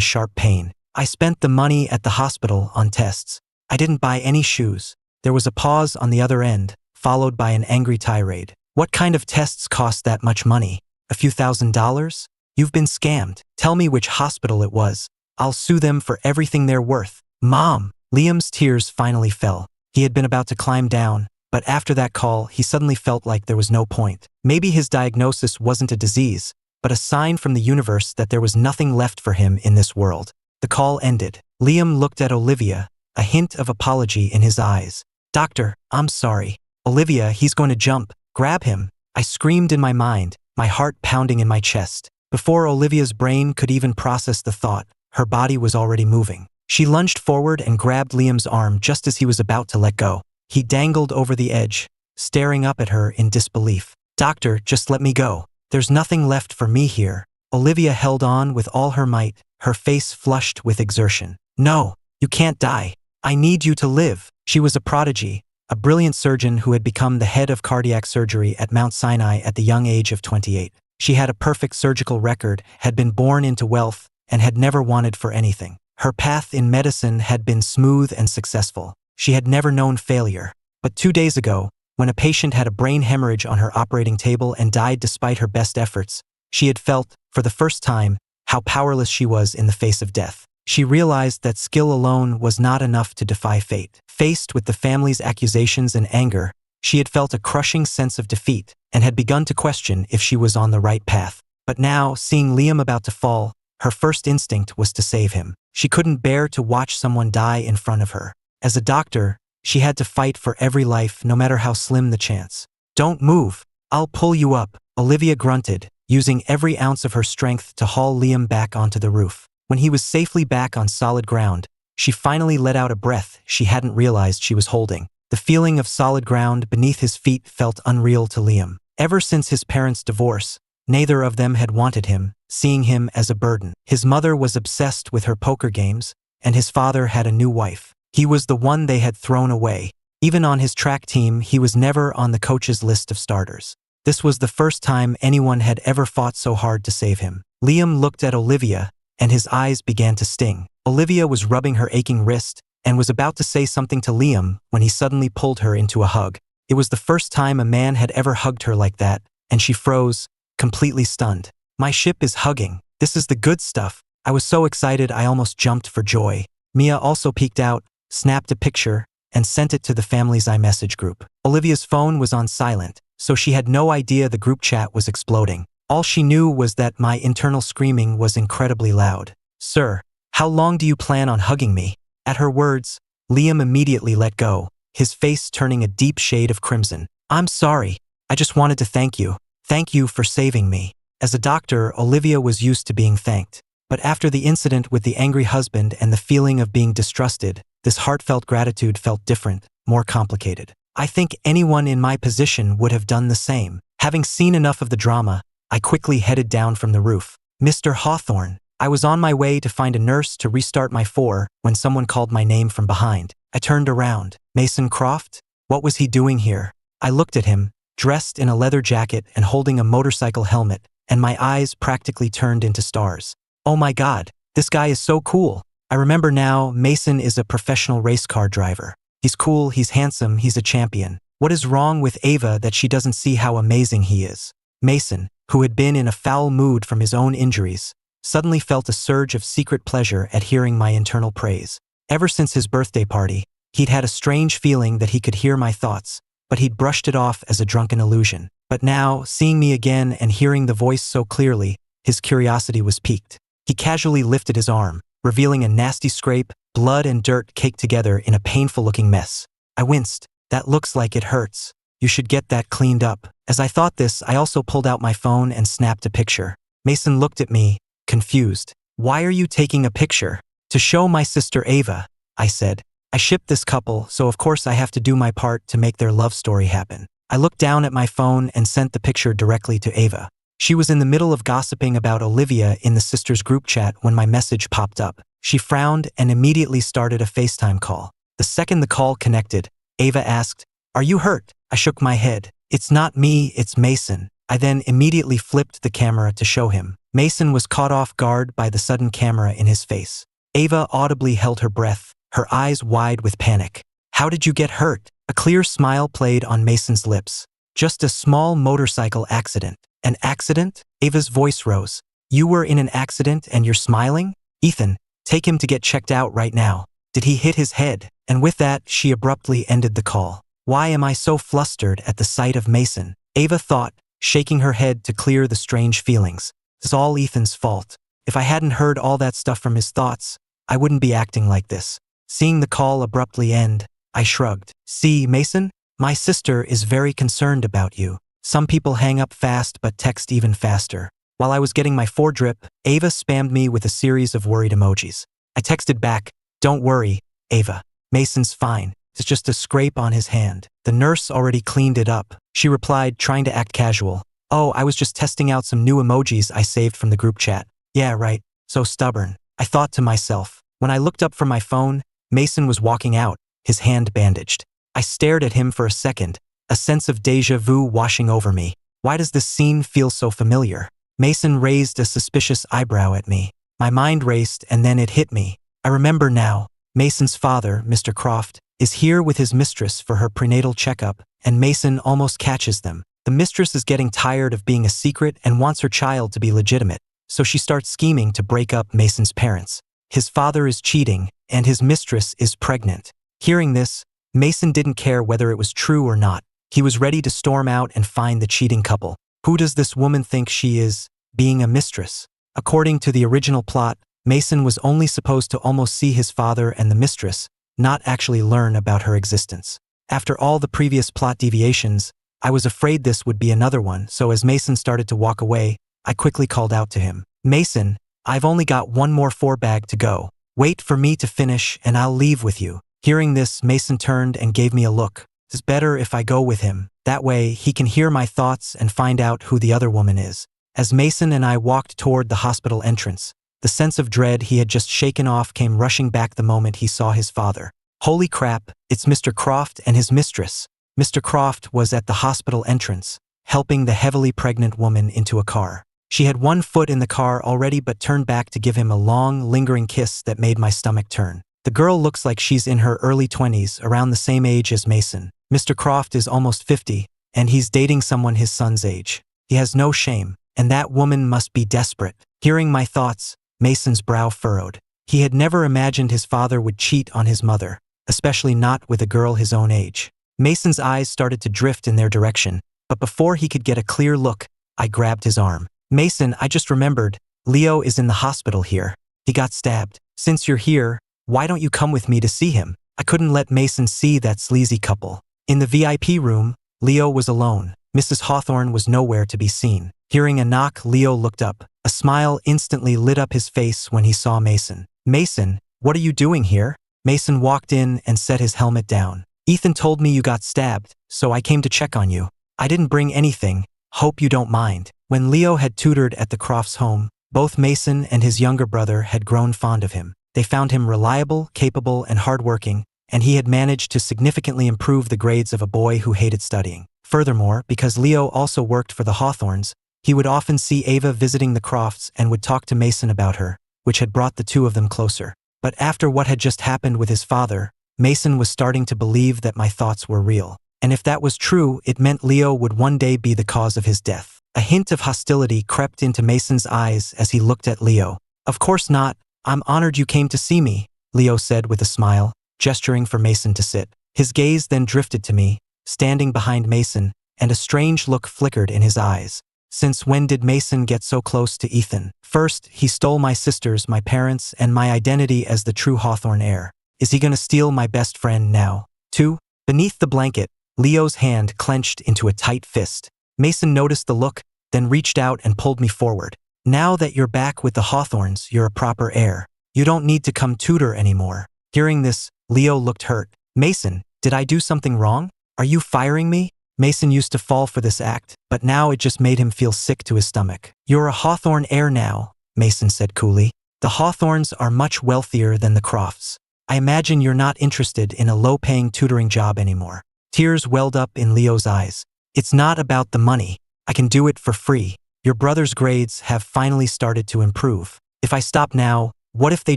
sharp pain. "I spent the money at the hospital on tests. I didn't buy any shoes." There was a pause on the other end, followed by an angry tirade. "What kind of tests cost that much money? A few $1,000s? You've been scammed. Tell me which hospital it was. I'll sue them for everything they're worth." "Mom!" Liam's tears finally fell. He had been about to climb down, but after that call, he suddenly felt like there was no point. Maybe his diagnosis wasn't a disease, but a sign from the universe that there was nothing left for him in this world. The call ended. Liam looked at Olivia, a hint of apology in his eyes. "Doctor, I'm sorry." "Olivia, he's going to jump. Grab him." I screamed in my mind, my heart pounding in my chest. Before Olivia's brain could even process the thought, her body was already moving. She lunged forward and grabbed Liam's arm just as he was about to let go. He dangled over the edge, staring up at her in disbelief. "Doctor, just let me go. There's nothing left for me here." Olivia held on with all her might, her face flushed with exertion. "No, you can't die. I need you to live." She was a prodigy, a brilliant surgeon who had become the head of cardiac surgery at Mount Sinai at the young age of 28. She had a perfect surgical record, had been born into wealth, and had never wanted for anything. Her path in medicine had been smooth and successful. She had never known failure. But 2 days ago, when a patient had a brain hemorrhage on her operating table and died despite her best efforts, she had felt, for the first time, how powerless she was in the face of death. She realized that skill alone was not enough to defy fate. Faced with the family's accusations and anger, she had felt a crushing sense of defeat and had begun to question if she was on the right path. But now, seeing Liam about to fall, her first instinct was to save him. She couldn't bear to watch someone die in front of her. As a doctor, she had to fight for every life, no matter how slim the chance. "Don't move. I'll pull you up," Olivia grunted, using every ounce of her strength to haul Liam back onto the roof. When he was safely back on solid ground, she finally let out a breath she hadn't realized she was holding. The feeling of solid ground beneath his feet felt unreal to Liam. Ever since his parents' divorce, neither of them had wanted him, seeing him as a burden. His mother was obsessed with her poker games, and his father had a new wife. He was the one they had thrown away. Even on his track team, he was never on the coach's list of starters. This was the first time anyone had ever fought so hard to save him. Liam looked at Olivia, and his eyes began to sting. Olivia was rubbing her aching wrist and was about to say something to Liam when he suddenly pulled her into a hug. It was the first time a man had ever hugged her like that, and she froze, completely stunned. "My ship is hugging. This is the good stuff." I was so excited I almost jumped for joy. Mia also peeked out, snapped a picture, and sent it to the family's iMessage group. Olivia's phone was on silent, so she had no idea the group chat was exploding. All she knew was that my internal screaming was incredibly loud. "Sir, how long do you plan on hugging me?" At her words, Liam immediately let go, his face turning a deep shade of crimson. "I'm sorry. I just wanted to thank you. Thank you for saving me." As a doctor, Olivia was used to being thanked. But after the incident with the angry husband and the feeling of being distrusted, this heartfelt gratitude felt different, more complicated. I think anyone in my position would have done the same. Having seen enough of the drama, I quickly headed down from the roof. "Mr. Hawthorne." I was on my way to find a nurse to restart my 4 when someone called my name from behind. I turned around. Mason Croft? What was he doing here? I looked at him, dressed in a leather jacket and holding a motorcycle helmet, and my eyes practically turned into stars. Oh my God, this guy is so cool. I remember now, Mason is a professional race car driver. He's cool, he's handsome, he's a champion. What is wrong with Ava that she doesn't see how amazing he is? Mason, who had been in a foul mood from his own injuries, suddenly felt a surge of secret pleasure at hearing my internal praise. Ever since his birthday party, he'd had a strange feeling that he could hear my thoughts, but he'd brushed it off as a drunken illusion. But now, seeing me again and hearing the voice so clearly, his curiosity was piqued. He casually lifted his arm, revealing a nasty scrape, blood and dirt caked together in a painful-looking mess. I winced. That looks like it hurts. You should get that cleaned up. As I thought this, I also pulled out my phone and snapped a picture. Mason looked at me, confused. Why are you taking a picture? To show my sister Ava, I said. I shipped this couple, so of course I have to do my part to make their love story happen. I looked down at my phone and sent the picture directly to Ava. She was in the middle of gossiping about Olivia in the sisters group chat when my message popped up. She frowned and immediately started a FaceTime call. The second the call connected, Ava asked, "Are you hurt?" I shook my head. "It's not me, it's Mason." I then immediately flipped the camera to show him. Mason was caught off guard by the sudden camera in his face. Ava audibly held her breath, her eyes wide with panic. "How did you get hurt?" A clear smile played on Mason's lips. "Just a small motorcycle accident." "An accident?" Ava's voice rose. "You were in an accident and you're smiling? Ethan, take him to get checked out right now. Did he hit his head?" And with that, she abruptly ended the call. Why am I so flustered at the sight of Mason? Ava thought, shaking her head to clear the strange feelings. It's all Ethan's fault. If I hadn't heard all that stuff from his thoughts, I wouldn't be acting like this. Seeing the call abruptly end, I shrugged. "See, Mason? My sister is very concerned about you. Some people hang up fast but text even faster." While I was getting my foredrip, Ava spammed me with a series of worried emojis. I texted back, "Don't worry, Ava. Mason's fine. It's just a scrape on his hand. The nurse already cleaned it up." She replied, trying to act casual. "Oh, I was just testing out some new emojis I saved from the group chat." "Yeah, right. So stubborn." I thought to myself. When I looked up from my phone, Mason was walking out, his hand bandaged. I stared at him for a second, a sense of déjà vu washing over me. Why does this scene feel so familiar? Mason raised a suspicious eyebrow at me. My mind raced and then it hit me. I remember now. Mason's father, Mr. Croft, is here with his mistress for her prenatal checkup, and Mason almost catches them. The mistress is getting tired of being a secret and wants her child to be legitimate, so she starts scheming to break up Mason's parents. His father is cheating, and his mistress is pregnant. Hearing this, Mason didn't care whether it was true or not. He was ready to storm out and find the cheating couple. Who does this woman think she is, being a mistress? According to the original plot, Mason was only supposed to almost see his father and the mistress, not actually learn about her existence. After all the previous plot deviations, I was afraid this would be another one, so as Mason started to walk away, I quickly called out to him. "Mason, I've only got one more four-bag to go. Wait for me to finish and I'll leave with you." Hearing this, Mason turned and gave me a look. "It's better if I go with him. That way, he can hear my thoughts and find out who the other woman is." As Mason and I walked toward the hospital entrance, the sense of dread he had just shaken off came rushing back the moment he saw his father. Holy crap, it's Mr. Croft and his mistress. Mr. Croft was at the hospital entrance, helping the heavily pregnant woman into a car. She had one foot in the car already but turned back to give him a long, lingering kiss that made my stomach turn. The girl looks like she's in her early 20s, around the same age as Mason. Mr. Croft is almost 50, and he's dating someone his son's age. He has no shame, and that woman must be desperate. Hearing my thoughts, Mason's brow furrowed. He had never imagined his father would cheat on his mother, especially not with a girl his own age. Mason's eyes started to drift in their direction, but before he could get a clear look, I grabbed his arm. "Mason, I just remembered, Leo is in the hospital here. He got stabbed. Since you're here, why don't you come with me to see him?" I couldn't let Mason see that sleazy couple. In the VIP room, Leo was alone. Mrs. Hawthorne was nowhere to be seen. Hearing a knock, Leo looked up. A smile instantly lit up his face when he saw Mason. "Mason, what are you doing here?" Mason walked in and set his helmet down. "Ethan told me you got stabbed, so I came to check on you. I didn't bring anything. Hope you don't mind." When Leo had tutored at the Crofts' home, both Mason and his younger brother had grown fond of him. They found him reliable, capable, and hardworking, and he had managed to significantly improve the grades of a boy who hated studying. Furthermore, because Leo also worked for the Hawthorns, he would often see Ava visiting the Crofts and would talk to Mason about her, which had brought the two of them closer. But after what had just happened with his father, Mason was starting to believe that my thoughts were real. And if that was true, it meant Leo would one day be the cause of his death. A hint of hostility crept into Mason's eyes as he looked at Leo. "Of course not. I'm honored you came to see me," Leo said with a smile, gesturing for Mason to sit. His gaze then drifted to me, standing behind Mason, and a strange look flickered in his eyes. Since when did Mason get so close to Ethan? First, he stole my sisters, my parents, and my identity as the true Hawthorne heir. Is he gonna steal my best friend now? 2. Beneath the blanket, Leo's hand clenched into a tight fist. Mason noticed the look, then reached out and pulled me forward. "Now that you're back with the Hawthorns, you're a proper heir. You don't need to come tutor anymore." Hearing this, Leo looked hurt. "Mason, did I do something wrong? Are you firing me?" Mason used to fall for this act, but now it just made him feel sick to his stomach. "You're a Hawthorne heir now," Mason said coolly. The Hawthorns are much wealthier than the Crofts. I imagine you're not interested in a low-paying tutoring job anymore. Tears welled up in Leo's eyes. It's not about the money. I can do it for free. Your brother's grades have finally started to improve. If I stop now, what if they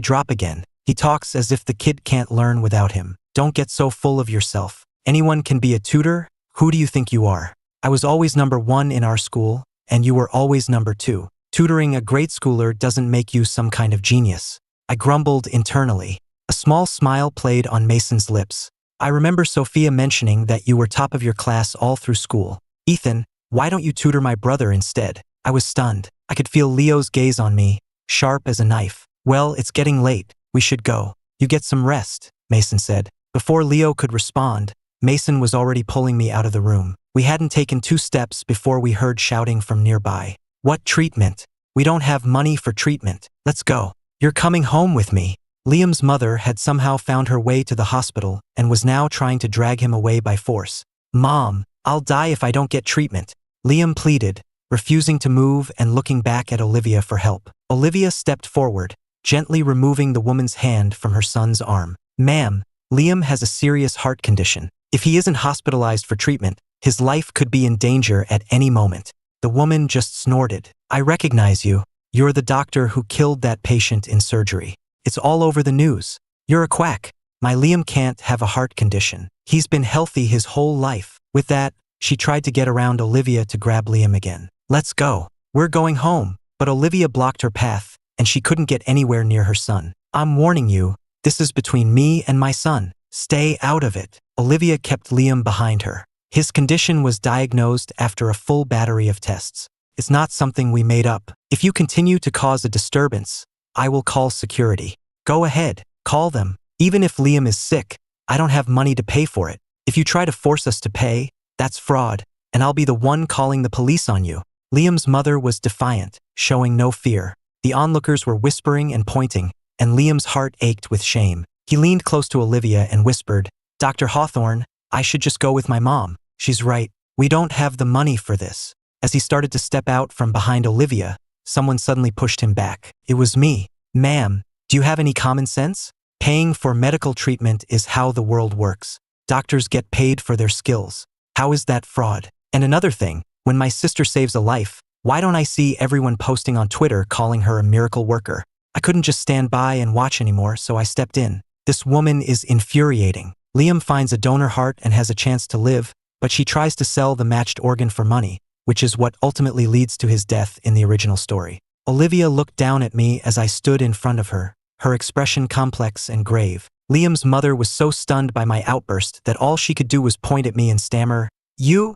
drop again? He talks as if the kid can't learn without him. Don't get so full of yourself. Anyone can be a tutor? Who do you think you are? I was always number 1 in our school, and you were always number 2. Tutoring a grade schooler doesn't make you some kind of genius. I grumbled internally. A small smile played on Mason's lips. I remember Sophia mentioning that you were top of your class all through school. Ethan, why don't you tutor my brother instead? I was stunned. I could feel Leo's gaze on me, sharp as a knife. Well, it's getting late. We should go. You get some rest, Mason said. Before Leo could respond, Mason was already pulling me out of the room. We hadn't taken 2 steps before we heard shouting from nearby. What treatment? We don't have money for treatment. Let's go. You're coming home with me. Liam's mother had somehow found her way to the hospital and was now trying to drag him away by force. Mom, I'll die if I don't get treatment. Liam pleaded, refusing to move and looking back at Olivia for help. Olivia stepped forward, gently removing the woman's hand from her son's arm. Ma'am, Liam has a serious heart condition. If he isn't hospitalized for treatment, his life could be in danger at any moment. The woman just snorted. I recognize you. You're the doctor who killed that patient in surgery. It's all over the news. You're a quack. My Liam can't have a heart condition. He's been healthy his whole life. With that, she tried to get around Olivia to grab Liam again. Let's go. We're going home. But Olivia blocked her path, and she couldn't get anywhere near her son. I'm warning you, this is between me and my son. Stay out of it. Olivia kept Liam behind her. His condition was diagnosed after a full battery of tests. It's not something we made up. If you continue to cause a disturbance, I will call security. Go ahead, call them. Even if Liam is sick, I don't have money to pay for it. If you try to force us to pay, that's fraud, and I'll be the one calling the police on you. Liam's mother was defiant, showing no fear. The onlookers were whispering and pointing, and Liam's heart ached with shame. He leaned close to Olivia and whispered, Dr. Hawthorne, I should just go with my mom. She's right. We don't have the money for this. As he started to step out from behind Olivia, someone suddenly pushed him back. It was me. Ma'am, do you have any common sense? Paying for medical treatment is how the world works. Doctors get paid for their skills. How is that fraud? And another thing, when my sister saves a life, why don't I see everyone posting on Twitter calling her a miracle worker? I couldn't just stand by and watch anymore, so I stepped in. This woman is infuriating. Liam finds a donor heart and has a chance to live, but she tries to sell the matched organ for money, which is what ultimately leads to his death in the original story. Olivia looked down at me as I stood in front of her, her expression complex and grave. Liam's mother was so stunned by my outburst that all she could do was point at me and stammer, You,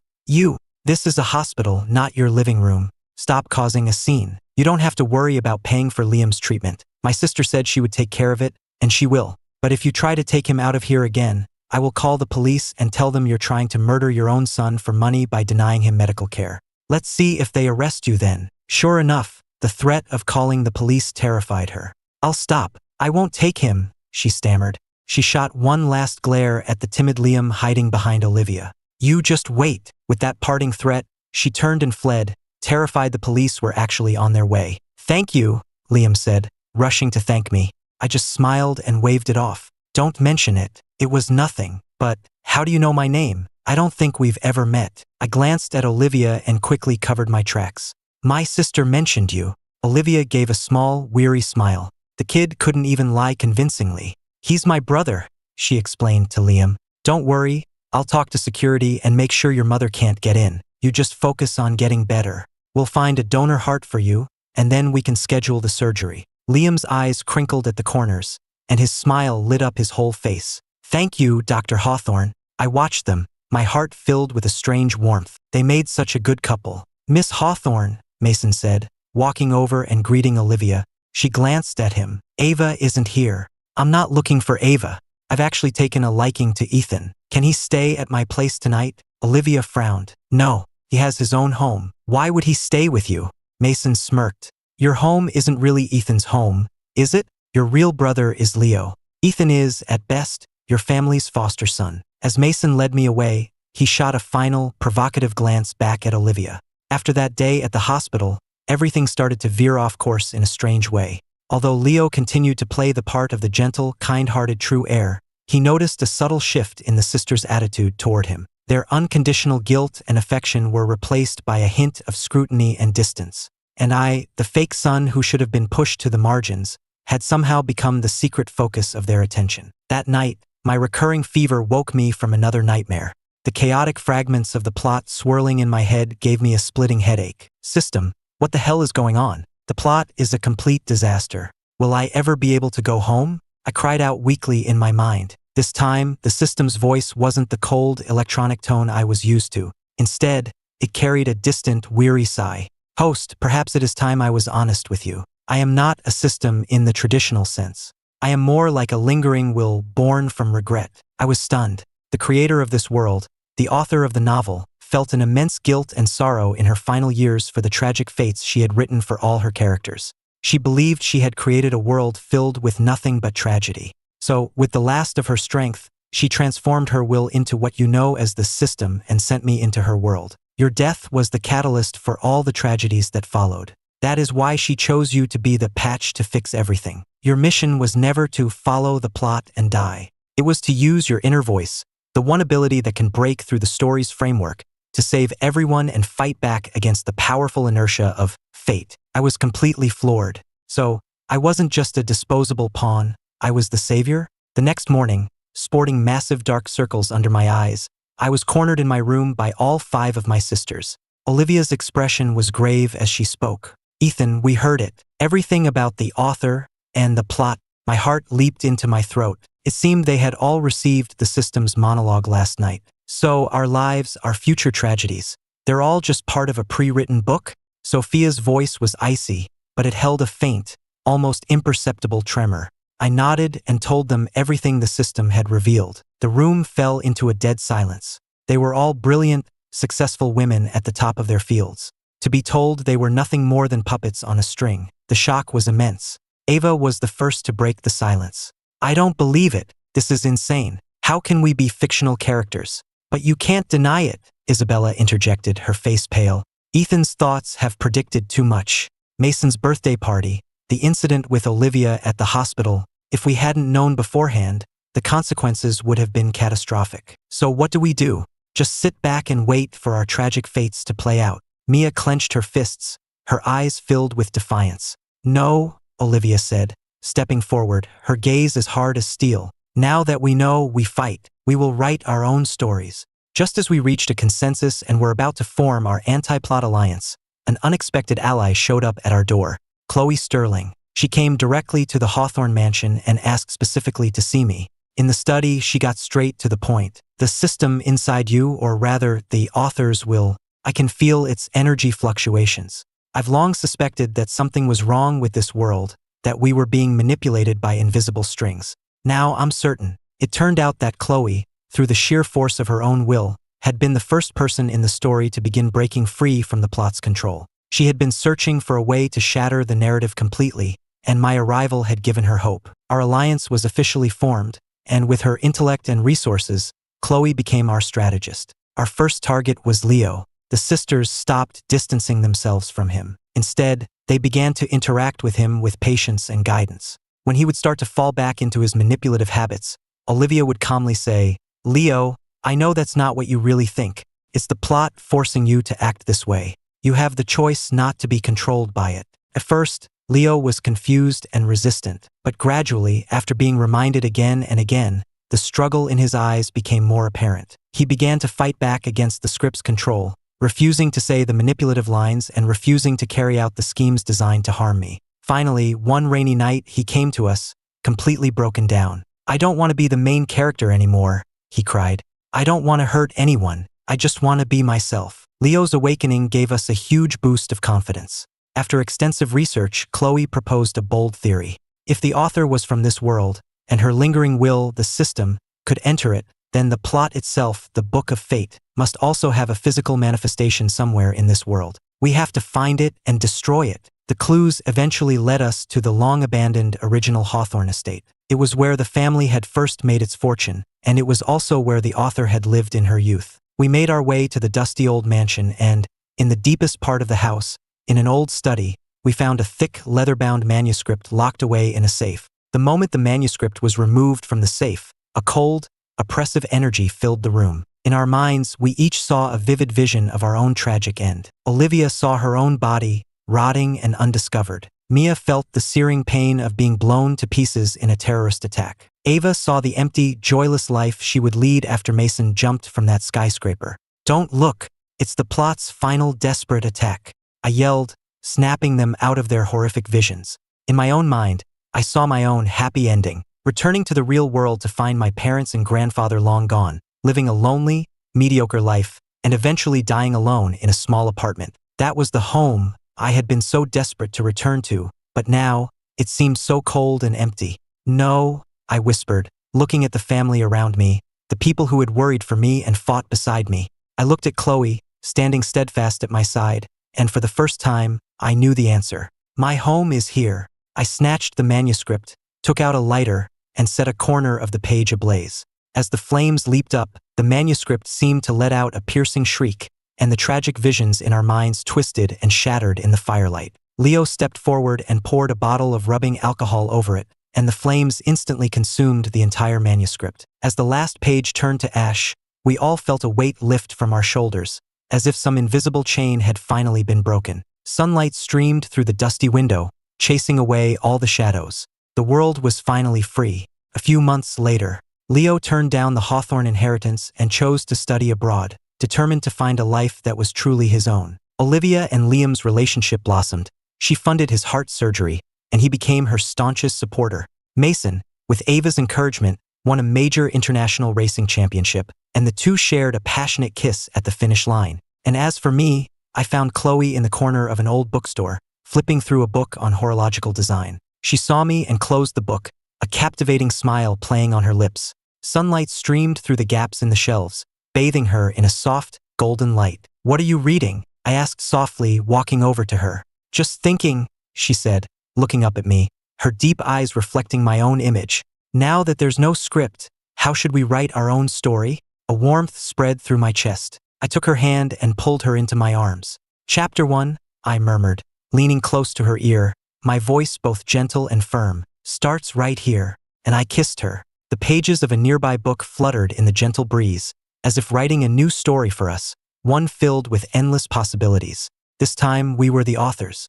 this is a hospital, not your living room. Stop causing a scene. You don't have to worry about paying for Liam's treatment. My sister said she would take care of it, and she will. But if you try to take him out of here again, I will call the police and tell them you're trying to murder your own son for money by denying him medical care. Let's see if they arrest you then. Sure enough, the threat of calling the police terrified her. I'll stop. I won't take him, she stammered. She shot one last glare at the timid Liam hiding behind Olivia. You just wait. With that parting threat, she turned and fled, terrified the police were actually on their way. Thank you, Liam said, rushing to thank me. I just smiled and waved it off. Don't mention it. It was nothing. But how do you know my name? I don't think we've ever met. I glanced at Olivia and quickly covered my tracks. My sister mentioned you. Olivia gave a small, weary smile. The kid couldn't even lie convincingly. He's my brother, she explained to Liam. Don't worry, I'll talk to security and make sure your mother can't get in. You just focus on getting better. We'll find a donor heart for you, and then we can schedule the surgery. Liam's eyes crinkled at the corners, and his smile lit up his whole face. Thank you, Dr. Hawthorne. I watched them, my heart filled with a strange warmth. They made such a good couple. Miss Hawthorne, Mason said, walking over and greeting Olivia. She glanced at him. Ava isn't here. I'm not looking for Ava. I've actually taken a liking to Ethan. Can he stay at my place tonight? Olivia frowned. No, he has his own home. Why would he stay with you? Mason smirked. Your home isn't really Ethan's home, is it? Your real brother is Leo. Ethan is, at best, your family's foster son. As Mason led me away, he shot a final, provocative glance back at Olivia. After that day at the hospital, everything started to veer off course in a strange way. Although Leo continued to play the part of the gentle, kind-hearted true heir, he noticed a subtle shift in the sisters' attitude toward him. Their unconditional guilt and affection were replaced by a hint of scrutiny and distance. And I, the fake son who should have been pushed to the margins, had somehow become the secret focus of their attention. That night, my recurring fever woke me from another nightmare. The chaotic fragments of the plot swirling in my head gave me a splitting headache. System, what the hell is going on? The plot is a complete disaster. Will I ever be able to go home? I cried out weakly in my mind. This time, the system's voice wasn't the cold, electronic tone I was used to. Instead, it carried a distant, weary sigh. Host, perhaps it is time I was honest with you. I am not a system in the traditional sense. I am more like a lingering will born from regret. I was stunned. The creator of this world, the author of the novel, felt an immense guilt and sorrow in her final years for the tragic fates she had written for all her characters. She believed she had created a world filled with nothing but tragedy. So, with the last of her strength, she transformed her will into what you know as the system and sent me into her world. Your death was the catalyst for all the tragedies that followed. That is why she chose you to be the patch to fix everything. Your mission was never to follow the plot and die. It was to use your inner voice, the one ability that can break through the story's framework, to save everyone and fight back against the powerful inertia of fate. I was completely floored. So, I wasn't just a disposable pawn, I was the savior? The next morning, sporting massive dark circles under my eyes, I was cornered in my room by all 5 of my sisters. Olivia's expression was grave as she spoke. Ethan, we heard it. Everything about the author and the plot. My heart leaped into my throat. It seemed they had all received the system's monologue last night. So, our lives, our future tragedies, they're all just part of a pre-written book? Sophia's voice was icy, but it held a faint, almost imperceptible tremor. I nodded and told them everything the system had revealed. The room fell into a dead silence. They were all brilliant, successful women at the top of their fields. To be told they were nothing more than puppets on a string. The shock was immense. Ava was the first to break the silence. I don't believe it. This is insane. How can we be fictional characters? But you can't deny it, Isabella interjected, her face pale. Ethan's thoughts have predicted too much. Mason's birthday party, the incident with Olivia at the hospital. If we hadn't known beforehand, the consequences would have been catastrophic. So what do we do? Just sit back and wait for our tragic fates to play out. Mia clenched her fists, her eyes filled with defiance. No, Olivia said, stepping forward, her gaze as hard as steel. Now that we know, we fight. We will write our own stories. Just as we reached a consensus and were about to form our anti-plot alliance, an unexpected ally showed up at our door. Chloe Sterling. She came directly to the Hawthorne mansion and asked specifically to see me. In the study, she got straight to the point. The system inside you, or rather, the author's will, I can feel its energy fluctuations. I've long suspected that something was wrong with this world, that we were being manipulated by invisible strings. Now I'm certain. It turned out that Chloe, through the sheer force of her own will, had been the first person in the story to begin breaking free from the plot's control. She had been searching for a way to shatter the narrative completely, and my arrival had given her hope. Our alliance was officially formed, and with her intellect and resources, Chloe became our strategist. Our first target was Leo. The sisters stopped distancing themselves from him. Instead, they began to interact with him with patience and guidance. When he would start to fall back into his manipulative habits, Olivia would calmly say, Leo, I know that's not what you really think. It's the plot forcing you to act this way. You have the choice not to be controlled by it. At first, Leo was confused and resistant, but gradually, after being reminded again and again, the struggle in his eyes became more apparent. He began to fight back against the script's control, refusing to say the manipulative lines and refusing to carry out the schemes designed to harm me. Finally, one rainy night, he came to us, completely broken down. I don't want to be the main character anymore, he cried. I don't want to hurt anyone. I just want to be myself. Leo's awakening gave us a huge boost of confidence. After extensive research, Chloe proposed a bold theory. If the author was from this world, and her lingering will, the system, could enter it, then the plot itself, the Book of Fate, must also have a physical manifestation somewhere in this world. We have to find it and destroy it. The clues eventually led us to the long-abandoned original Hawthorne estate. It was where the family had first made its fortune, and it was also where the author had lived in her youth. We made our way to the dusty old mansion and, in the deepest part of the house, in an old study, we found a thick, leather-bound manuscript locked away in a safe. The moment the manuscript was removed from the safe, a cold, oppressive energy filled the room. In our minds, we each saw a vivid vision of our own tragic end. Olivia saw her own body, rotting and undiscovered. Mia felt the searing pain of being blown to pieces in a terrorist attack. Ava saw the empty, joyless life she would lead after Mason jumped from that skyscraper. "Don't look! It's the plot's final desperate attack," I yelled, snapping them out of their horrific visions. In my own mind, I saw my own happy ending, returning to the real world to find my parents and grandfather long gone, living a lonely, mediocre life, and eventually dying alone in a small apartment. That was the home I had been so desperate to return to, but now, it seemed so cold and empty. "No," I whispered, looking at the family around me, the people who had worried for me and fought beside me. I looked at Chloe, standing steadfast at my side, and for the first time, I knew the answer. "My home is here." I snatched the manuscript, took out a lighter, and set a corner of the page ablaze. As the flames leaped up, the manuscript seemed to let out a piercing shriek, and the tragic visions in our minds twisted and shattered in the firelight. Leo stepped forward and poured a bottle of rubbing alcohol over it, and the flames instantly consumed the entire manuscript. As the last page turned to ash, we all felt a weight lift from our shoulders, as if some invisible chain had finally been broken. Sunlight streamed through the dusty window, chasing away all the shadows. The world was finally free. A few months later, Leo turned down the Hawthorne inheritance and chose to study abroad, determined to find a life that was truly his own. Olivia and Liam's relationship blossomed. She funded his heart surgery, and he became her staunchest supporter. Mason, with Ava's encouragement, won a major international racing championship, and the two shared a passionate kiss at the finish line. And as for me, I found Chloe in the corner of an old bookstore, flipping through a book on horological design. She saw me and closed the book, a captivating smile playing on her lips. Sunlight streamed through the gaps in the shelves, bathing her in a soft, golden light. "What are you reading?" I asked softly, walking over to her. "Just thinking," she said, looking up at me, her deep eyes reflecting my own image. "Now that there's no script, how should we write our own story?" A warmth spread through my chest. I took her hand and pulled her into my arms. "Chapter 1, I murmured, leaning close to her ear, my voice both gentle and firm, "starts right here," and I kissed her. The pages of a nearby book fluttered in the gentle breeze, as if writing a new story for us, one filled with endless possibilities. This time, we were the authors.